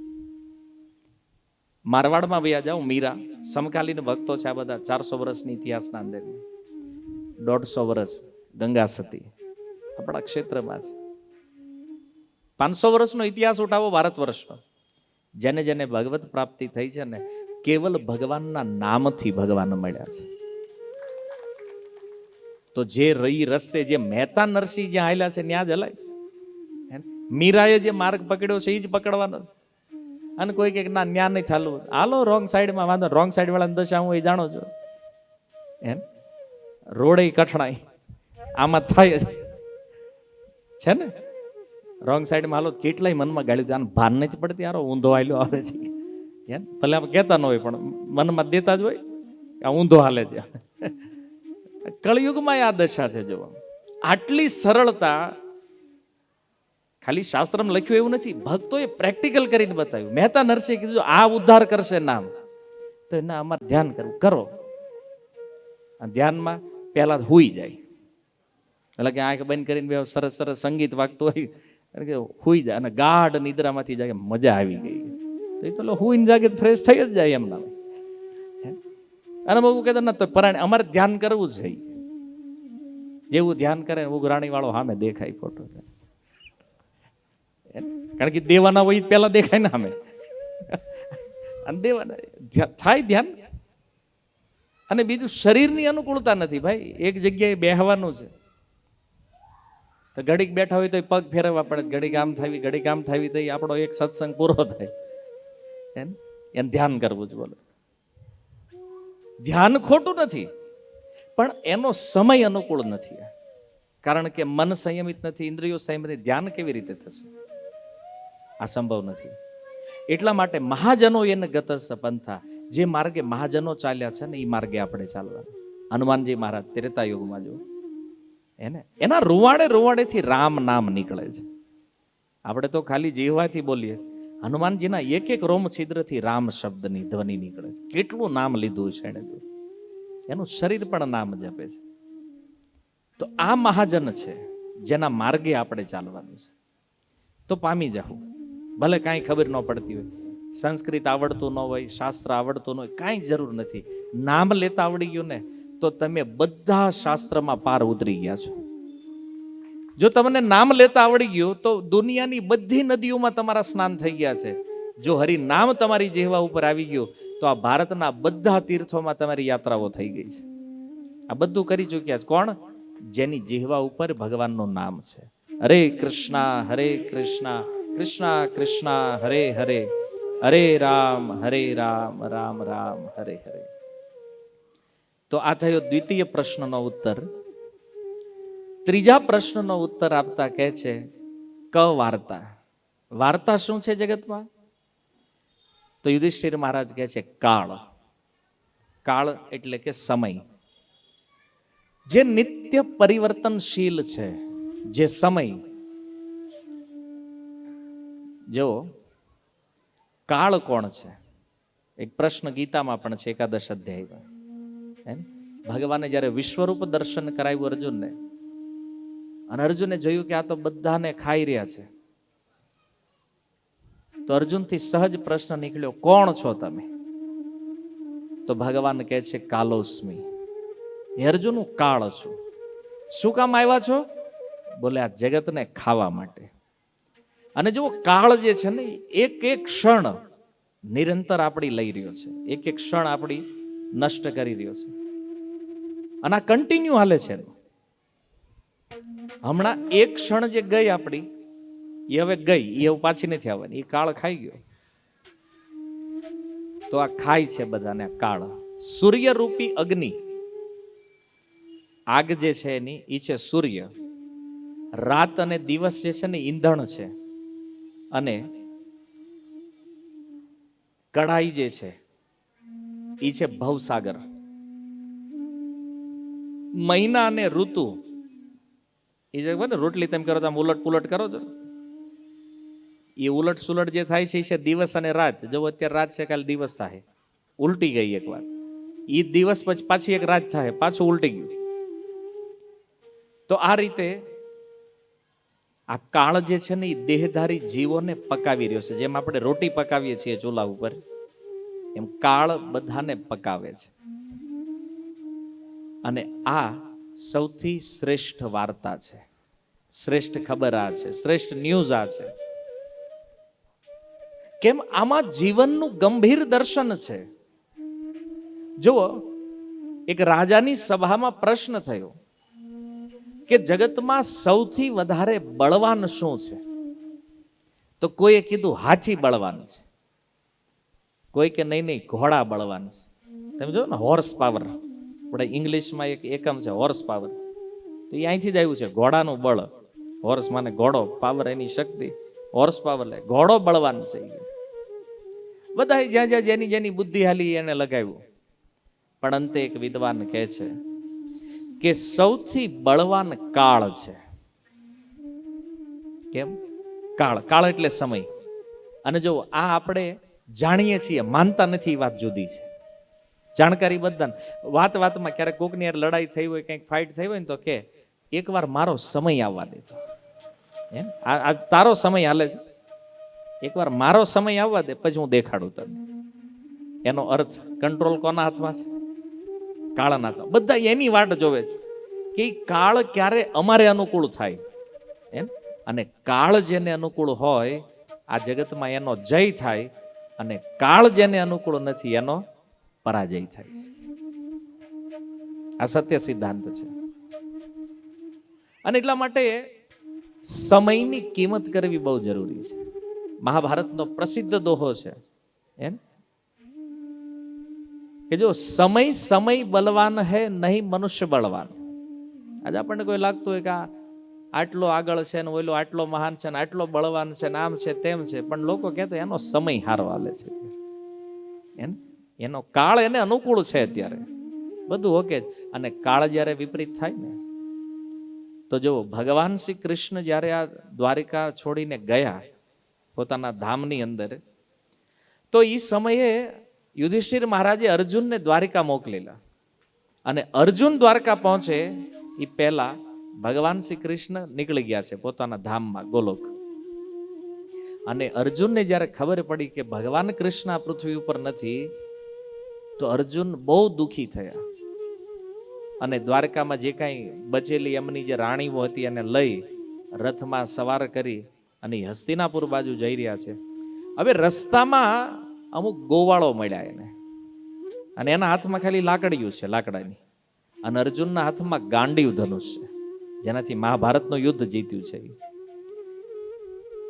મારવાડમાં વયા જાઓ, મીરા સમકાલીન ભક્તો છે આ બધા, 400 વર્ષની ઇતિહાસના અંદર, 150 વર્ષ ગંગા સતી આપણા ક્ષેત્રમાં છે. 500 વર્ષનો ઇતિહાસ ઉઠાવો ભારત વર્ષનો. જેને જેને ભગવત પ્રાપ્તિ થઈ છે ને, કેવલ ભગવાનના નામથી ભગવાન મળ્યા છે. તો જે રહી રસ્તે, જે મહેતા નરસિંહ જ્યાં આવેલા છે ત્યાં જ હલાય. મીરાએ જે માર્ગ પકડ્યો છે એ જ પકડવાનો છે. અને કોઈ કે ના ન્યા નહીં ચાલવું, હાલો રોંગ સાઈડમાં, વાંધો રોંગ સાઈડ વાળા દશા હું એ જાણો છો. એમ રોડે કઠણાય, આમાં થાય છે ને. રોંગ સાઈડમાં હાલો, કેટલાય મનમાં ગાળી દે, ભાન નથી પડતી, યારો ઊંધો હાલ્યો આવે છે. એમ ભલે આમ કહેતા ન હોય, પણ મનમાં દેતા જ હોય આ ઊંધો હાલે છે. કળયુગમાં આ દશા છે. જો આટલી સરળતા ખાલી શાસ્ત્રમાં લખ્યું એવું નથી, ભક્તોએ પ્રેક્ટિકલ કરીને બતાવ્યું. મહેતા નરસિંહ કીધું આ ઉદ્ધાર કરશે નામ, તો એના અમારે ધ્યાન કરવું. કરો ધ્યાનમાં પહેલા હુઈ જાય, એટલે કે આંખ બંધ કરીને સરસ સરસ સંગીત વાગતું હોય કે હુઈ જાય, અને ગાઢ નિદ્રામાંથી જાય, મજા આવી ગઈ. તો એ તો હુઈને જાગે ફ્રેશ થઈ જ જાય એમના. અને બહુ કહેતા ના, તો પરાણે અમારે ધ્યાન કરવું છે. જેવું ધ્યાન કરે ઉઘરાણી વાળો સામે દેખાય ફોટો, કારણ કે દેવાના હોય પેલા દેખાય ને અમે, અને દેવાના થાય ધ્યાન. અને બીજું શરીરની અનુકૂળતા નથી ભાઈ, એક જગ્યાએ બેહવાનું છે. તો ઘડીક બેઠા હોય તો પગ ફેરવવા પડે, ઘડીક આમ થાવી, ઘડીક આમ થાવી, તો આપણો એક સત્સંગ પૂરો થાય. એને ધ્યાન કરવું જ. બોલો, ધ્યાન ખોટું નથી, પણ એનો સમય અનુકૂળ નથી. કારણ કે મન સંયમિત નથી, ઇન્દ્રિયો સંયમિત, ધ્યાન કેવી રીતે થશે? આ સંભવ નથી. એટલા માટે મહાજનો એને ગતસ પંથા, જે માર્ગે મહાજનો ચાલ્યા છે ને એ માર્ગે આપણે ચાલવાનું. હનુમાનજી મહારાજ ત્રેતાયુગમાં જો એને એના રૂવાડેથી રામ નામ નીકળે છે. આપણે તો ખાલી જીહવાથી બોલીએ, હનુમાનજીના એક એક રોમ છિદ્રથી રામ શબ્દની ધ્વનિ નીકળે છે. કેટલું નામ લીધું છે એને, એનું શરીર પણ નામ જપે છે. તો આ મહાજન છે જેના માર્ગે આપણે ચાલવાનું છે. તો પામી જાવું, ભલે કાંઈ ખબર ન પડતી હોય, સંસ્કૃત આવડતું ન હોય, શાસ્ત્ર આવડતું ન હોય, કાંઈ જરૂર નથી. નામ લેતા આવડી ગયું ને, તો તમે બધા શાસ્ત્રમાં પાર ઉતરી ગયા છો. જો તમને નામ લેતા આવડી ગયું તો દુનિયાની બધી નદીઓમાં તમારા સ્નાન થઈ ગયા છે. જો હરિ નામ તમારી જીહવા ઉપર આવી ગયું તો આ ભારતના બધા તીર્થોમાં તમારી યાત્રાઓ થઈ ગઈ છે. આ બધું કરી ચૂક્યા છે કોણ? જેની જીહવા ઉપર ભગવાનનું નામ છે. હરે કૃષ્ણ કૃષ્ણ કૃષ્ણ હરે હરે, હરે રામ રામ રામ હરે હરે. તો આ થયો દ્વિતીય પ્રશ્નનો ઉત્તર. ત્રીજા પ્રશ્નનો ઉત્તર આપતા કહે છે ક વાર્તા. વાર્તા શું છે જગતમાં? તો યુધિષ્ઠિર મહારાજ કહે છે કાળ. કાળ એટલે કે સમય, જે નિત્ય પરિવર્તનશીલ છે. જે સમય, જો કાળ કોણ છે? એક પ્રશ્ન ગીતામાં પણ છે, એકાદશ અધ્યાયમાં. ભગવાને જ્યારે વિશ્વરૂપ દર્શન કરાવ્યું અર્જુનને, અને અર્જુને જોયું કે આ તો બધાને ખાઈ રહ્યા છે, તો અર્જુનથી સહજ પ્રશ્ન નીકળ્યો, કોણ છો તમે? તો ભગવાન કહે છે કાલોસ્મી. હે અર્જુન, હું કાળ છું. શું કામ આવ્યા છો? બોલે આ જગતને ખાવા માટે. અને જો કાળ જે છે ને એક એક ક્ષણ નિરંતર આપણી લઈ રહ્યો છે, એક એક ક્ષણ આપણી નષ્ટ કરી રહ્યો છે, અને આ કન્ટિન્યુ હાલે છે. હમણાં એક ક્ષણ જે ગઈ આપણી, એ હવે ગઈ, એ હવે પાછી નથી આવવાની, એ કાળ ખાઈ ગયો. તો આ ખાય છે બધાને કાળ. સૂર્યરૂપી અગ્નિ, આગ જે છે એની એ છે સૂર્ય. રાત અને દિવસ જે છે ને ઈંધણ છે. અને કઢાઈ જે છે એ છે ભવસાગર. મહિના અને ઋતુ એ જે ને રોટલી તેમ કરો તો આમ ઉલટ પુલટ કરો છો, એ ઉલટ સુલટ જે થાય છે એ છે દિવસ અને રાત. જો અત્યારે રાત છે, કાલે દિવસ થાય, ઉલટી ગઈ એક વાર, એ દિવસ પછી પાછી એક રાત થાય, પાછું ઉલટી ગયું. તો આ રીતે આ કાળ જે છે ને એ દેહધારી જીવોને પકાવી રહ્યો છે. જેમ આપણે રોટી પકાવીએ છીએ ચૂલા ઉપર, એમ કાળ બધાને પકાવે છે. અને આ સૌથી શ્રેષ્ઠ વાર્તા છે, શ્રેષ્ઠ ખબર આ છે, શ્રેષ્ઠ ન્યૂઝ આ છે. કેમ? આમાં જીવનનું ગંભીર દર્શન છે. જુઓ, એક રાજાની સભામાં પ્રશ્ન થયો કે જગતમાં સૌથી વધારે બળવાન શું છે? તો કોઈએ કીધું હાથી બળવાન છે, કોઈ કે નહીં ઘોડા બળવાન છે. તમે જો ને હોર્સ પાવર, આપણે ઇંગ્લિશમાં એક એકમ છે હોર્સ પાવર, તો એ અહીંથી જ આવ્યું છે, ઘોડાનું બળ. હોર્સ માને ઘોડો, પાવર એની શક્તિ, હોર્સ પાવર લે, ઘોડો બળવાન છે. બધા જ્યાં જ્યાં જેની જેની બુદ્ધિ હાલી એને લગાવ્યું. પણ અંતે એક વિદ્વાન કહે છે કે સૌથી બળવાન કાળ છે. કેમ? કાળ, કાળ એટલે સમય. અને જો આ આપણે જાણીએ છીએ, માનતા નથી, એ વાત જુદી છે. જાણકારી બધા વાત વાતમાં ક્યારેક કોકની યાર લડાઈ થઈ હોય, કંઈક ફાઇટ થઈ હોય ને, તો કે એકવાર મારો સમય આવવા દેજો, એમ આ તારો સમય હાલે છે, એકવાર મારો સમય આવવા દે, પછી હું દેખાડું તને. એનો અર્થ કંટ્રોલ કોના હાથમાં છે? કાળના હાથમાં. બધા એની વાટ જોવે છે કે કાળ ક્યારે અમારે અનુકૂળ થાય, એમ. અને કાળ જેને અનુકૂળ હોય આ જગતમાં એનો જય થાય, અને કાળ જેને અનુકૂળ નથી એનો પરાજય થાય છે. આ સત્ય સિદ્ધાંત છે. અને એટલા માટે સમયની કિંમત કરવી બહુ જરૂરી છે. મહાભારતનો પ્રસિદ્ધ દોહો છે, એમ કે જો સમય સમય બલવાન હે નહીં મનુષ્ય બળવાન. આજે આપણને કોઈ લાગતું હોય કે આટલો આગળ છે ને ઓલો આટલો મહાન છે ને આટલો બળવાન છે ને આમ છે તેમ છે, પણ લોકો કહેતા એનો સમય હારો હાલે છે, એનો કાળ એને અનુકૂળ છે અત્યારે, બધું ઓકે. અને કાળ જ્યારે વિપરીત થાય ને, તો જો ભગવાન શ્રી કૃષ્ણ જ્યારે આ દ્વારિકા છોડીને ગયા પોતાના ધામની અંદર, તો એ સમયે યુધિષ્ઠિર મહારાજે અર્જુનને દ્વારિકા મોકલેલા. અને અર્જુન દ્વારકા પહોંચે એ પહેલા ભગવાન શ્રી કૃષ્ણ નીકળી ગયા છે પોતાના ધામમાં, ગોલોક. અને અર્જુનને જ્યારે ખબર પડી કે ભગવાન કૃષ્ણ આ પૃથ્વી ઉપર નથી, તો અર્જુન બહુ દુઃખી થયા. અને દ્વારકામાં જે કાંઈ બચેલી એમની જે રાણીઓ હતી એને લઈ રથમાં સવાર કરી અને હસ્તિનાપુર બાજુ જઈ રહ્યા છે. હવે રસ્તામાં અમુક ગોવાળો મળ્યા એને, અને એના હાથમાં ખાલી લાકડીયું છે, લાકડાની. અને અર્જુનના હાથમાં ગાંડીવ ધનુષ છે, જેનાથી મહાભારતનું યુદ્ધ જીત્યું છે.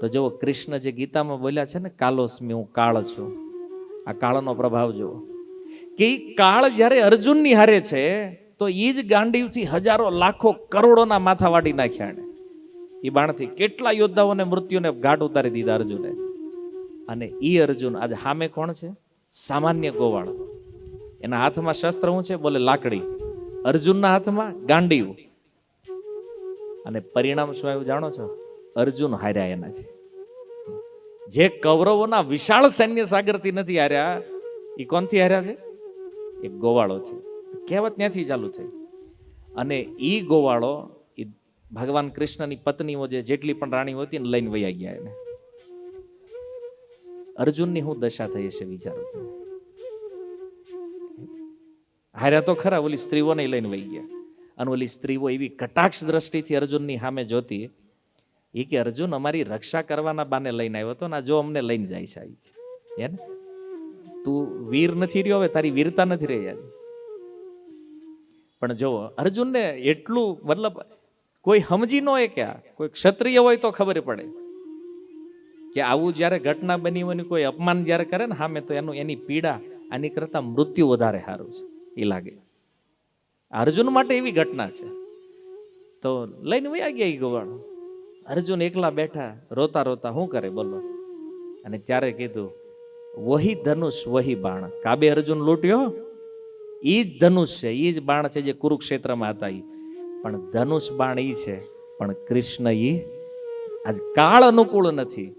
તો જો કૃષ્ણ જે ગીતામાં બોલ્યા છે ને, કાલોસ્મી, હું કાળ છું, આ કાળનો પ્રભાવ જુઓ. કે કાળ જ્યારે અર્જુનની હારે છે, તો એ જ ગાંડીવથી હજારો લાખો કરોડોના માથા વાટી નાખ્યા એને. એ બાણથી કેટલા યોદ્ધાઓને મૃત્યુને ઘાટ ઉતારી દીધા અર્જુને. અને એ અર્જુન આજે સામે કોણ છે? સામાન્ય ગોવાળ. એના હાથમાં શસ્ત્ર શું છે? બોલે લાકડી. અર્જુનના હાથમાં ગાંડીવ. અને પરિણામ શું આવ્યું જાણો છો? અર્જુન હાર્યા એનાથી. જે કૌરવોના વિશાળ સૈન્ય સાગરથી નથી હાર્યા, એ કોણથી હાર્યા છે? એક ગોવાળોથી. કહેવત ત્યાંથી ચાલુ થઈ. અને એ ગોવાળો એ ભગવાન કૃષ્ણની પત્નીઓ જે જેટલી પણ રાણીઓ હતી ને લઈને વયા ગયા એને. અર્જુનની શું દશા થઈ હશે વિચારો. હાર્યા તો ખરા, ઓલી સ્ત્રીઓને લઈને વહી ગયા. અને ઓલી સ્ત્રીઓ એવી કટાક્ષ દ્રષ્ટિથી અર્જુનની સામે જોતી, એ કે અર્જુન અમારી રક્ષા કરવાના બાને લઈને આવ્યો હતો ને જો અમને લઈને જાય છે. હે ને, તું વીર નથી રહ્યો, હવે તારી વીરતા નથી રહી. પણ જો અર્જુનને એટલું, મતલબ કોઈ સમજી ન હોય કે કોઈ ક્ષત્રિય હોય તો ખબર પડે કે આવું જ્યારે ઘટના બની હોય ને કોઈ અપમાન જ્યારે કરે ને સામે, તો એની પીડા આની કરતા મૃત્યુ વધારે સારું છે એ લાગે. અર્જુન માટે એવી ઘટના છે. તો લઈને વયા ગયા એ ગોવાળ. અર્જુન એકલા બેઠા રોતા રોતા શું કરે બોલો. અને ત્યારે કીધું વહી ધનુષ વહી બાણ. કાબે અર્જુન લૂંટ્યો, ઈ જ ધનુષ છે, ઈ જ બાણ છે જે કુરુક્ષેત્રમાં હતા. ઈ પણ ધનુષ બાણ ઈ છે, પણ કૃષ્ણ ઈ આજ કાળ અનુકૂળ નથી,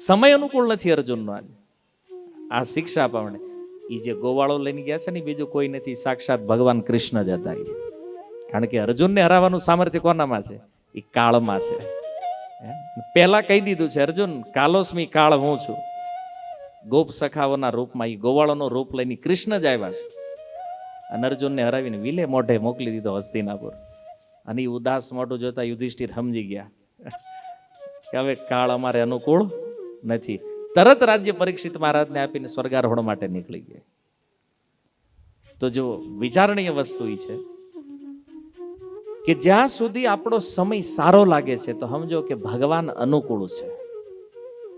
સમય અનુકૂળ નથી અર્જુનનો. આ શિક્ષા અપાવણે ઈ જે ગોવાળો લઈને ગયા છે ને બીજું કોઈ નથી, સાક્ષાત ભગવાન કૃષ્ણ જ હતા. કારણ કે અર્જુનને હરાવવાનું સામર્થ્ય કોનામાં છે? એ કાળમાં છે. પહેલા કહી દીધું છે, અર્જુન કાલોસ્મી કાળ હું છું. ગોપ સખાઓના રૂપમાં એ ગોવાળોનો રૂપ લઈને કૃષ્ણ જ આવ્યા છે. અને અર્જુનને હરાવીને વિલે મોઢે મોકલી દીધો હસ્તિનાપુર. અને એ ઉદાસ મોઢું જોતા યુધિષ્ઠિર સમજી ગયા કે હવે કાળ અમારે અનુકૂળ નથી. તરત રાજ્ય પરીક્ષિત મહારાજને આપીને સ્વર્ગારોહણ માટે નીકળી ગયા. તો જો વિચારણીય વસ્તુ એ છે કે જ્યાં સુધી આપણો સમય સારો લાગે છે તો સમજો કે ભગવાન અનુકૂળ છે.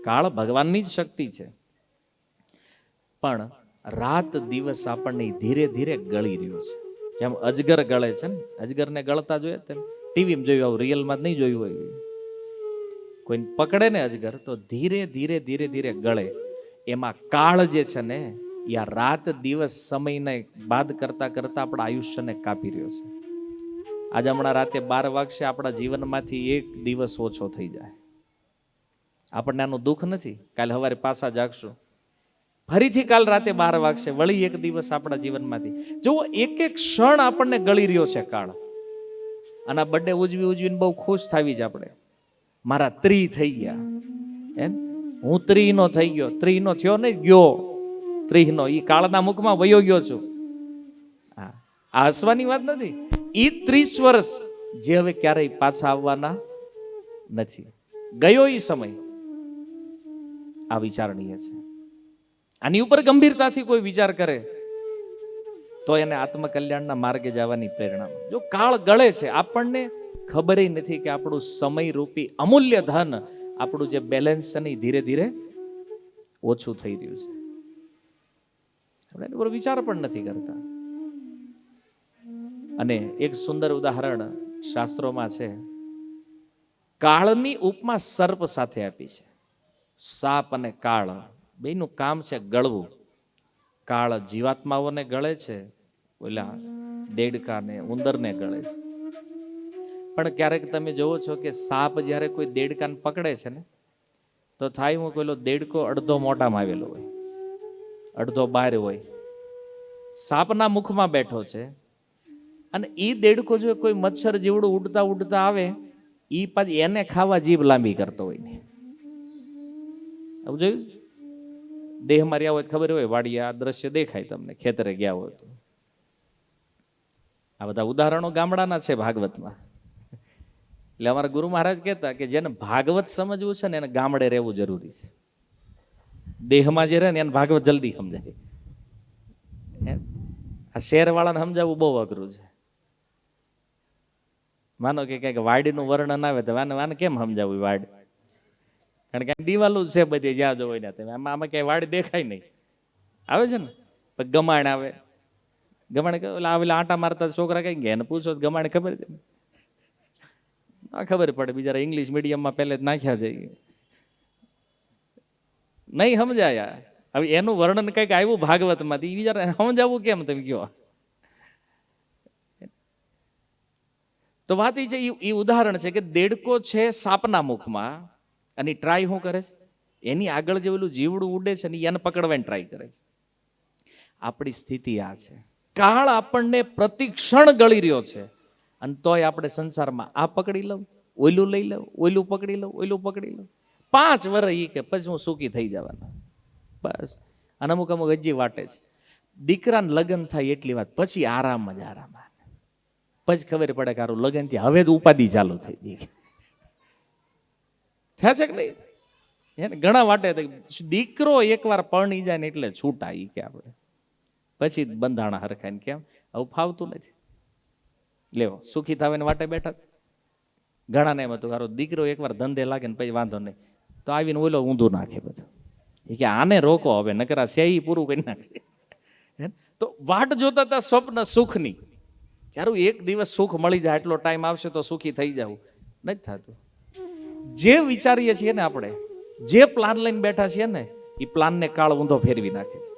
કાળ ભગવાનની જ શક્તિ છે. પણ રાત દિવસ આપણને ધીરે ધીરે ગળી રહ્યો છે. જેમ અજગર ગળે છે ને, અજગરને ગળતા જોયા તેમ ટીવીમાં જોયું, આવું રિયલમાં જ નહીં જોયું હોય. કોઈ પકડે ને અજગર તો ધીરે ધીરે ધીરે ધીરે ગળે. એમાં કાળ જે છે ને એ આ રાત દિવસ સમયને બાદ કરતા કરતા આપણા આયુષ્યને કાપી રહ્યો છે. આજે હમણાં રાતે 12 વાગશે, આપણા જીવનમાંથી એક દિવસ ઓછો થઈ જાય. આપણને આનું દુઃખ નથી. કાલે સવારે પાછા જાગશું, ફરીથી કાલ રાતે 12 વાગશે, વળી એક દિવસ આપણા જીવનમાંથી. જો એક એક ક્ષણ આપણને ગળી રહ્યો છે કાળ. અને આ બર્થડે ઉજવીને બહુ ખુશ થાવી જ આપણે. મારા 3 થઈ ગયા, એમ હું 3 નો થઈ ગયો. 3 નો થયો ને ગયો, 3 નો ઈ કાળના મુખમાં વયો ગયો છું. આ હસવાની વાત નથી. ઈ 30 વર્ષ જે હવે ક્યારેય પાછા આવવાના નથી. ગયો ઈ સમય. આ વિચારણીય છે. આની ઉપર ગંભીરતાથી કોઈ વિચાર કરે તો એને આત્મકલ્યાણના માર્ગે જવાની પ્રેરણા. જો કાળ ગળે છે, આપણને ખબર નથી કે આપણું સમય રૂપી અમૂલ્ય ધન, આપણું જે બેલેન્સ છે ને ધીરે ધીરે ઓછું થઈ રહ્યું છે. આપણે એની ઉપર વિચાર પણ નથી કરતા. અને એક સુંદર ઉદાહરણ શાસ્ત્રોમાં છે. કાળની ઉપમા સર્પ સાથે આપી છે. સાપ અને કાળ બેયનું કામ છે ગળવું. કાળ જીવાત્માઓને ગળે છે, ઓલા દેડકાને ઉંદરને ગળે છે. પણ ક્યારેક તમે જોવો છો કે સાપ જ્યારે કોઈ દેડકાને પકડે છે ને તો થાય હું પેલો દેડકો અડધો મોઢામાં આવેલો હોય, અડધો બહાર હોય, સાપના મુખમાં બેઠો છે. અને એ દેડકો જો કોઈ મચ્છર જીવડું ઉડતા ઉડતા આવે, એ પાછી એને ખાવા જીભ લાંબી કરતો હોય ને. આવું જોયું? દેહમાં રહ્યા હોય ખબર હોય, વાડિયા આ દ્રશ્ય દેખાય તમને, ખેતરે ગયા હોય તો. આ બધા ઉદાહરણો ગામડાના છે ભાગવતમાં. એટલે અમારા ગુરુ મહારાજ કહેતા કે જેને ભાગવત સમજવું છે ને એને ગામડે રહેવું જરૂરી છે. દેહમાં જે રહે ને એને ભાગવત જલ્દી સમજાય. આ શહેરવાળાને સમજાવવું બહુ અઘરું છે. માનો કે કઈક વાડીનું વર્ણન આવે તો આને કેમ સમજાવવું વાડ? કારણ કે દિવાલું જ છે બધી, જ્યાં જો હોય ને આમાં ક્યાંય વાડી દેખાય નહીં. આવે છે ને ગમાણ આવે, ગમાણ આવેલા આંટા મારતા છોકરા કઈ ગયા એને પૂછો ગમાણ ખબર છે? ના ખબર પડે. બિચારા ઇંગ્લિશ મીડિયમમાં પહેલે જ નાખ્યા છે, નહીં સમજાયા. હવે એનું વર્ણન કઈક આવ્યું ભાગવતમાંથી, બિચારા સમજાવવું કેમ તમે કયો? તો વાત એ છે, એ ઉદાહરણ છે કે દેડકો છે સાપના મુખમાં અને ટ્રાય શું કરે છે? એની આગળ જે ઓલું જીવડું ઉડે છે ને એને પકડવાની ટ્રાય કરે છે. આપણી સ્થિતિ આ છે. કાળ આપણને પ્રતિક્ષણ ગળી રહ્યો છે અને તોય આપણે સંસારમાં આ પકડી લઉં, ઓલું લઈ લઉં, ઓલું પકડી લઉં, ઓલું પકડી લઉં. 5 વર્ષ ઈ કે પછી હું સુખી થઈ જવાના બસ. અને અમુક હજી વાટે છે દીકરાને લગ્ન થાય એટલી વાત, પછી આરામ જ આરામ. પછી ખબર પડે કે આરું લગન થી હવે જ ઉપાધિ ચાલુ થઈ ગઈ. થયા છે કે નહીં? એને ઘણા વાટે દીકરો એકવાર પરણી જાય ને એટલે છૂટા ઈ કે આપણે પછી બંધાણા હરખાય ને કેમ આવું ફાવતું નથી. લેવો સુખી થવાને વાટે બેઠા. ઘણાને એમ હતું હારો દીકરો એકવાર ધંધે લાગે ને પછી વાંધો નહીં, તો આવીને ઓલો ઊંધું નાખે બધું. એ કે આને રોકો હવે નકર આ સેઈ પૂરું કરી નાખે. તો વાટ જોતા હતા સ્વપ્ન સુખની, યારું એક દિવસ સુખ મળી જાય, એટલો ટાઈમ આવશે તો સુખી થઈ જવું. નથી થતું. જે વિચારીએ છીએ ને આપણે, જે પ્લાન લઈને બેઠા છીએ ને, એ પ્લાનને કાળ ઊંધો ફેરવી નાખે છે.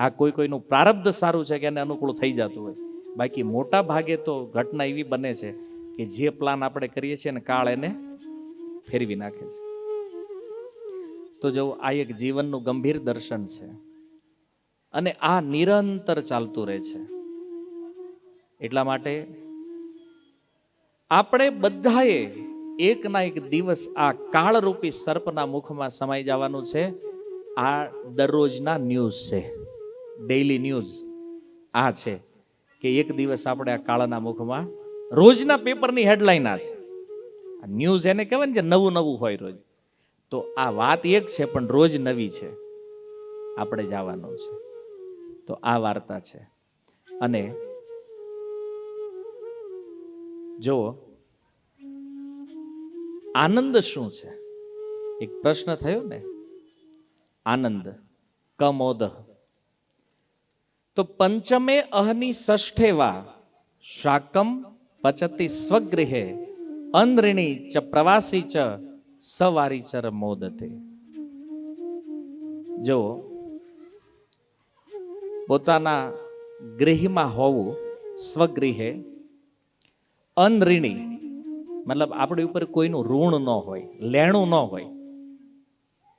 આ કોઈનું પ્રારબ્ધ સારું છે કે એને અનુકૂળ થઈ જતું હોય, બાકી મોટા ભાગે તો ઘટના એવી બને છે કે જે પ્લાન આપણે કરીએ છીએ ને કાળ એને ફેરવી નાખે છે. તો જો આ એક જીવનનું ગંભીર દર્શન છે અને આ નિરંતર ચાલતું રહે છે. એટલા માટે આપણે બધાએ એક ના એક દિવસ આ કાળરૂપી સર્પના મુખમાં સમાઈ જવાનું છે. આ દરરોજના ન્યૂઝ છે, ડેઈલી ન્યૂઝ આ છે કે એક દિવસ આપણે આ કાળના મુખમાં, રોજના પેપરની હેડલાઇન આ છે. આ ન્યૂઝ એને કહેવાય ને જે નવું નવું હોય રોજ. તો આ વાત એક છે પણ રોજ નવી છે. આપણે જવાનું છે. તો આ વાર્તા છે. અને જો આનંદ શું છે? એક પ્રશ્ન થયો ને, આનંદ કમોદ. તો પંચમે અહની ષષ્ઠે વા શાકમ પચતી સ્વગૃહે અંદ્રિણી ચ પ્રવાસી ચ સવારીચર મોદતે. જો પોતાના ગૃહમાં હોવું, સ્વગૃહે, અનઋણી મતલબ આપણી ઉપર કોઈનું ઋણ ન હોય, લેણું ન હોય.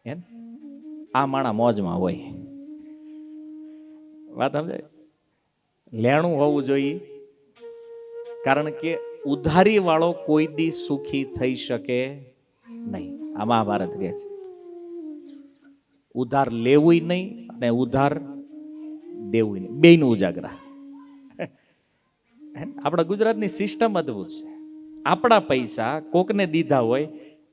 એમ આ માણા મોજમાં હોય. વાત સમજાય? લેણું હોવું જોઈએ, કારણ કે ઉધારી વાળો કોઈ દી સુખી થઈ શકે નહીં. આ મહાભારત કહે છે. ઉધાર લેવું નહીં અને ઉધાર દેવું નહીં, બેયનું ઉજાગરા. આપણા ગુજરાતની સિસ્ટમ અદભુત છે. આપણા પૈસા કોકને દીધા હોય,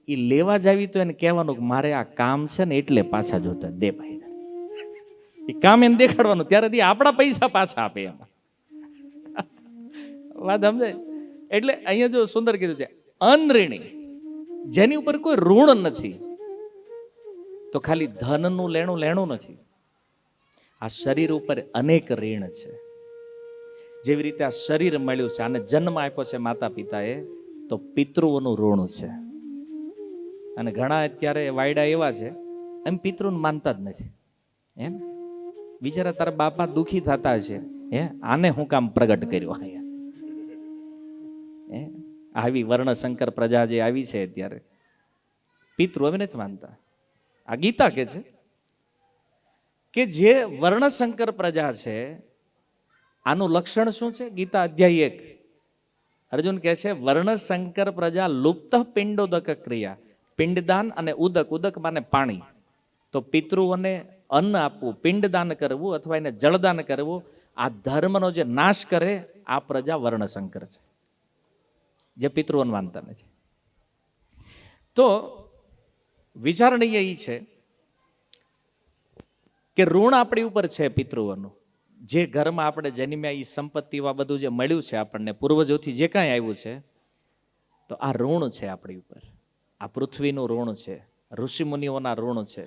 એ લેવા જાવી તો એને કહેવાનું કે મારે આ કામ છે ને એટલે પાછા જોતા દે ભાઈ. એ કામ એને દેખાડવાનું, ત્યારે આપણા પૈસા પાછા આપે એમાં. વાત સમજાય? એટલે અહીંયા જો સુંદર કીધું છે, અનઋણી, જેની ઉપર કોઈ ઋણ નથી. તો ખાલી ધનનું લેણું નથી, આ શરીર ઉપર અનેક ઋણ છે. જેવી રીતે આ શરીર મળ્યું છે, આને જન્મ આપ્યો છે માતા પિતાએ, તો પિતૃઓનું ઋણ છે. અને ઘણા અત્યારે વાયડા એવા છે, એમ પિતૃને માનતા જ નથી. એમ બિચારા તારા બાપા દુખી થતા છે, આને હું કામ પ્રગટ કર્યો અહીંયા. આવી વર્ણશંકર પ્રજા જે આવી છે અત્યારે, પિતૃ હવે નથી માનતા. આ ગીતા કે છે કે જે વર્ણશંકર પ્રજા છે, આનું લક્ષણ શું છે? ગીતા અધ્યાય 1 અર્જુન કહે છે, વર્ણશંકર પ્રજા લુપ્ત પિંડોદક ક્રિયા. પિંડદાન અને ઉદક, ઉદક માને પાણી. તો પિતૃઓને અન્ન આપવું, પિંડદાન કરવું અથવા એને જળદાન કરવું, આ ધર્મનો જે નાશ કરે, આ પ્રજા વર્ણશંકર છે, જે પિતૃઓને માનતા નથી. તો વિચારણીય એ છે કે ઋણ આપણી ઉપર છે પિતૃઓનું. જે ઘરમાં આપણે જન્મ્યા, એ સંપત્તિમાં બધું જે મળ્યું છે આપણને પૂર્વજોથી જે કાંઈ આવ્યું છે, તો આ ઋણ છે આપણી ઉપર. આ પૃથ્વીનું ઋણ છે, ઋષિમુનિઓના ઋણ છે,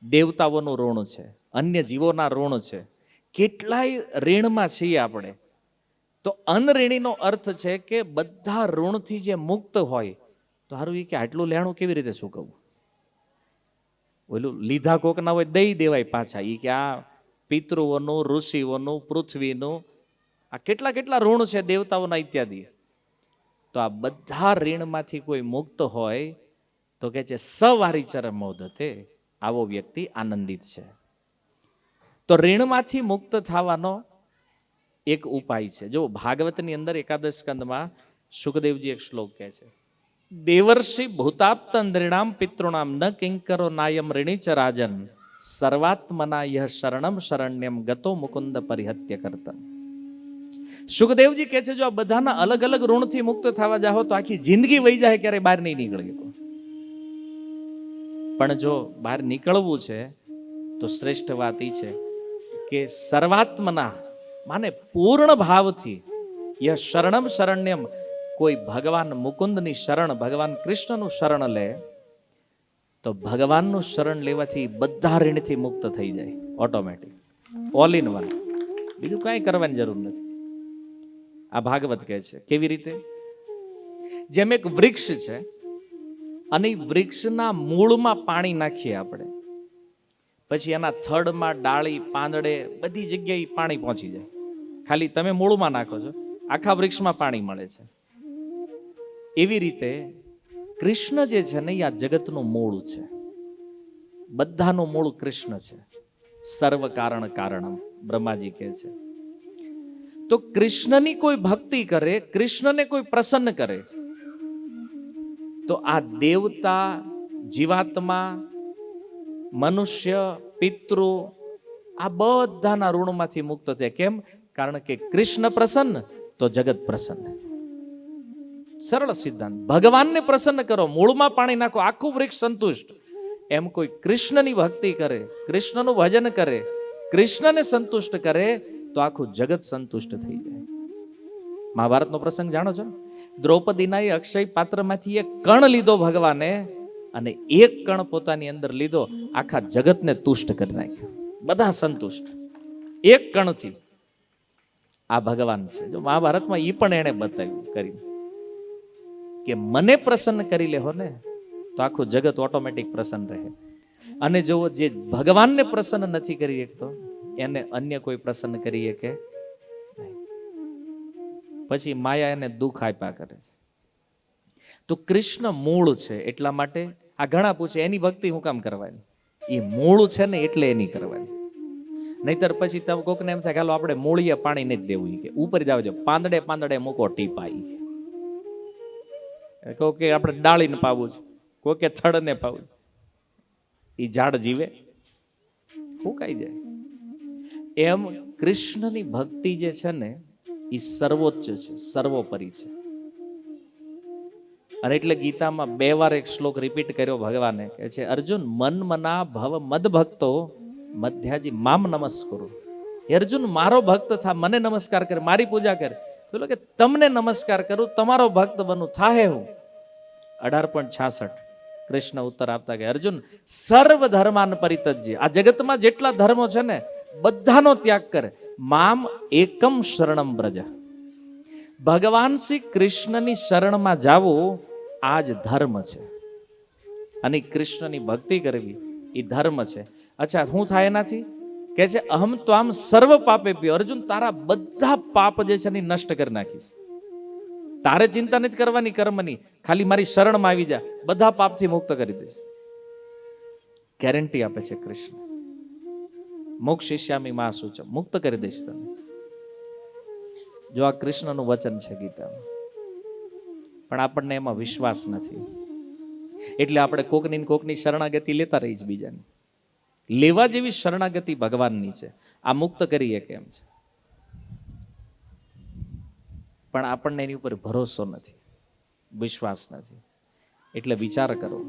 દેવતાઓનું ઋણ છે, અન્ય જીવોના ઋણ છે. કેટલાય ઋણમાં છીએ આપણે. તો અનઋણીનો અર્થ છે કે બધા ઋણથી જે મુક્ત હોય. તો હારું એ કે આટલું લેણું કેવી રીતે ચૂકવવું? ઓલું લીધા કોકના હોય દઈ દેવાય પાછા. એ કે આ પિતૃઓનું, ઋષિઓનું, પૃથ્વીનું, આ કેટલા કેટલા ઋણ છે, દેવતાઓના ઇત્યાદિ. તો આ બધા ઋણમાંથી કોઈ મુક્ત હોય તો કે છે સવારીચર મોદતે, આવો વ્યક્તિ આનંદિત છે. તો ઋણમાંથી મુક્ત થવાનો એક ઉપાય છે. જો ભાગવતની અંદર એકાદશ સ્કંદમાં સુખદેવજી એક શ્લોક કહે છે, દેવર્ષિ ભૂતાપ્ત નૃણામ પિતૃણામ ન કિંકરો નાયમ ઋણી ચ રાજન સર્વાત્મના યહ શરણમ શરણ્યમ ગતો મુકુંદ પરિહત્ય કરતમ. સુખદેવજી કહે છે જો આ બધાના અલગ અલગ ઋણથી મુક્ત થવા જાઓ તો આખી જિંદગી વહી જાય ક્યારે બહાર નહીં નીકળી શકો. પણ જો બહાર નીકળવું છે તો શ્રેષ્ઠ વાત એ છે કે સર્વાત્મના માને પૂર્ણ ભાવથી યહ શરણમ શરણ્યમ, કોઈ ભગવાન મુકુંદની શરણ, ભગવાન કૃષ્ણનું શરણ લે તો ભગવાનનું શરણ લેવાથી બધા ઋણથી મુક્ત થઈ જાય ઓટોમેટિક, ઓલ ઇન વન. બીજું કાંઈ કરવાની જરૂર નથી. આ ભાગવત કહે છે. કેવી રીતે? જેમ એક વૃક્ષ છે અને વૃક્ષના મૂળમાં પાણી નાખીએ આપણે, પછી એના થડમાં, ડાળી, પાંદડે બધી જગ્યાએ પાણી પહોંચી જાય. ખાલી તમે મૂળમાં નાખો છો, આખા વૃક્ષમાં પાણી મળે છે. એવી રીતે કૃષ્ણ જે છે ને એ આ જગતનું મૂળ છે. બધાનું મૂળ કૃષ્ણ છે. સર્વ કારણ કારણમ બ્રહ્માજી કહે છે. તો કૃષ્ણની કોઈ ભક્તિ કરે, કૃષ્ણને કોઈ પ્રસન્ન કરે તો આ દેવતા, જીવાત્મા, મનુષ્ય, પિતૃ આ બધાના ઋણમાંથી મુક્ત થાય. કેમ? કારણ કે કૃષ્ણ પ્રસન્ન તો જગત પ્રસન્ન. સરળ સિદ્ધાંત. ભગવાનને પ્રસન્ન કરો, મૂળમાં પાણી નાખો, આખું વૃક્ષ સંતુષ્ટ. એમ કોઈ કૃષ્ણની ભક્તિ કરે, કૃષ્ણનું ભજન કરે, કૃષ્ણને સંતુષ્ટ કરે તો આખું જગત સંતુષ્ટ થઈ જાય. મહાભારતનો પ્રસંગ જાણો છો? દ્રૌપદીના એ અક્ષય પાત્રમાંથી એક કણ લીધો ભગવાને, અને એક કણ પોતાની અંદર લીધો, આખા જગતને તુષ્ટ કરી નાખ્યો. બધા સંતુષ્ટ એક કણથી. આ ભગવાન છે. જો મહાભારતમાં એ પણ એને બતાવ્યું કરીને કે મને પ્રસન્ન કરી લેહો ને તો આખું જગત ઓટોમેટિક પ્રસન્ન રહે. અને જો જે ભગવાનને પ્રસન્ન નથી કરી શકતો એને અન્ય કોઈ પ્રસન્ન કરી શકે નહીં. પછી માયા એને દુઃખ આપ્યા કરે છે. તો કૃષ્ણ મૂળ છે. એટલા માટે આ ઘણા પૂછે એની ભક્તિ હું કામ કરવાની? એ મૂળ છે ને એટલે એની કરવાની. નહીતર પછી તમે કોકને એમ થાય કે હાલો આપણે મૂળીએ પાણી નથી દેવું, કે ઉપર જાવ જો પાંદડે પાંદડે મૂકો ટીપાઈ, કહો કે આપણે ડાળીને પાવું છે, કોકે થડને પાવું. એ ઝાડ જીવે? ફૂંકાઈ જાય. એમ કૃષ્ણની ભક્તિ જે છે ને એ સર્વોચ્ચ છે, સર્વોપરી છે. અને એટલે ગીતામાં 2 વાર એક શ્લોક રિપીટ કર્યો ભગવાને, કે છે અર્જુન મન મના ભવ મદ ભક્તો મધ્યાજી મામ નમસ્કરો. અર્જુન મારો ભક્ત થા, મને નમસ્કાર કરે, મારી પૂજા કરે. તો કે તમને નમસ્કાર કરું, તમારો ભક્ત બનું, થાહે હું. 18.66 કૃષ્ણ ઉત્તર આપતા કે અર્જુન સર્વ ધર્માન પરિત્યજ્ય, આ જગતમાં જેટલા ધર્મો છે ને બધાનો ત્યાગ કરે, મામ એકમ શરણમ બ્રજ. ભગવાન શ્રી કૃષ્ણની શરણમાં જાવું આ જ ધર્મ છે. અને કૃષ્ણની ભક્તિ કરવી એ ધર્મ છે. અચ્છા, શું થાય એનાથી? કે છે અહમ તો આમ સર્વ પાપે પીઓ. અર્જુન તારા બધા પાપ જે છે ને નષ્ટ કરી નાખીશ. તારે ચિંતા નથી કરવાની કર્મની, ખાલી મારી શરણમાં આવી જા, બધા પાપથી મુક્ત કરી દઈશ. ગેરંટી આપે છે કૃષ્ણ. મોક્ષિષ્યામિ મા સૂચ, મુક્ત કરી દઈશ તને. જો આ કૃષ્ણનું વચન છે ગીતામાં. પણ આપણને એમાં વિશ્વાસ નથી, એટલે આપણે કોકની શરણાગતિ લેતા રહીશ. બીજાની લેવા જેવી શરણાગતિ ભગવાનની છે. આ મુક્ત કરીએ કેમ છે, પણ આપણને એની ઉપર ભરોસો નથી, વિશ્વાસ નથી. એટલે વિચાર કરો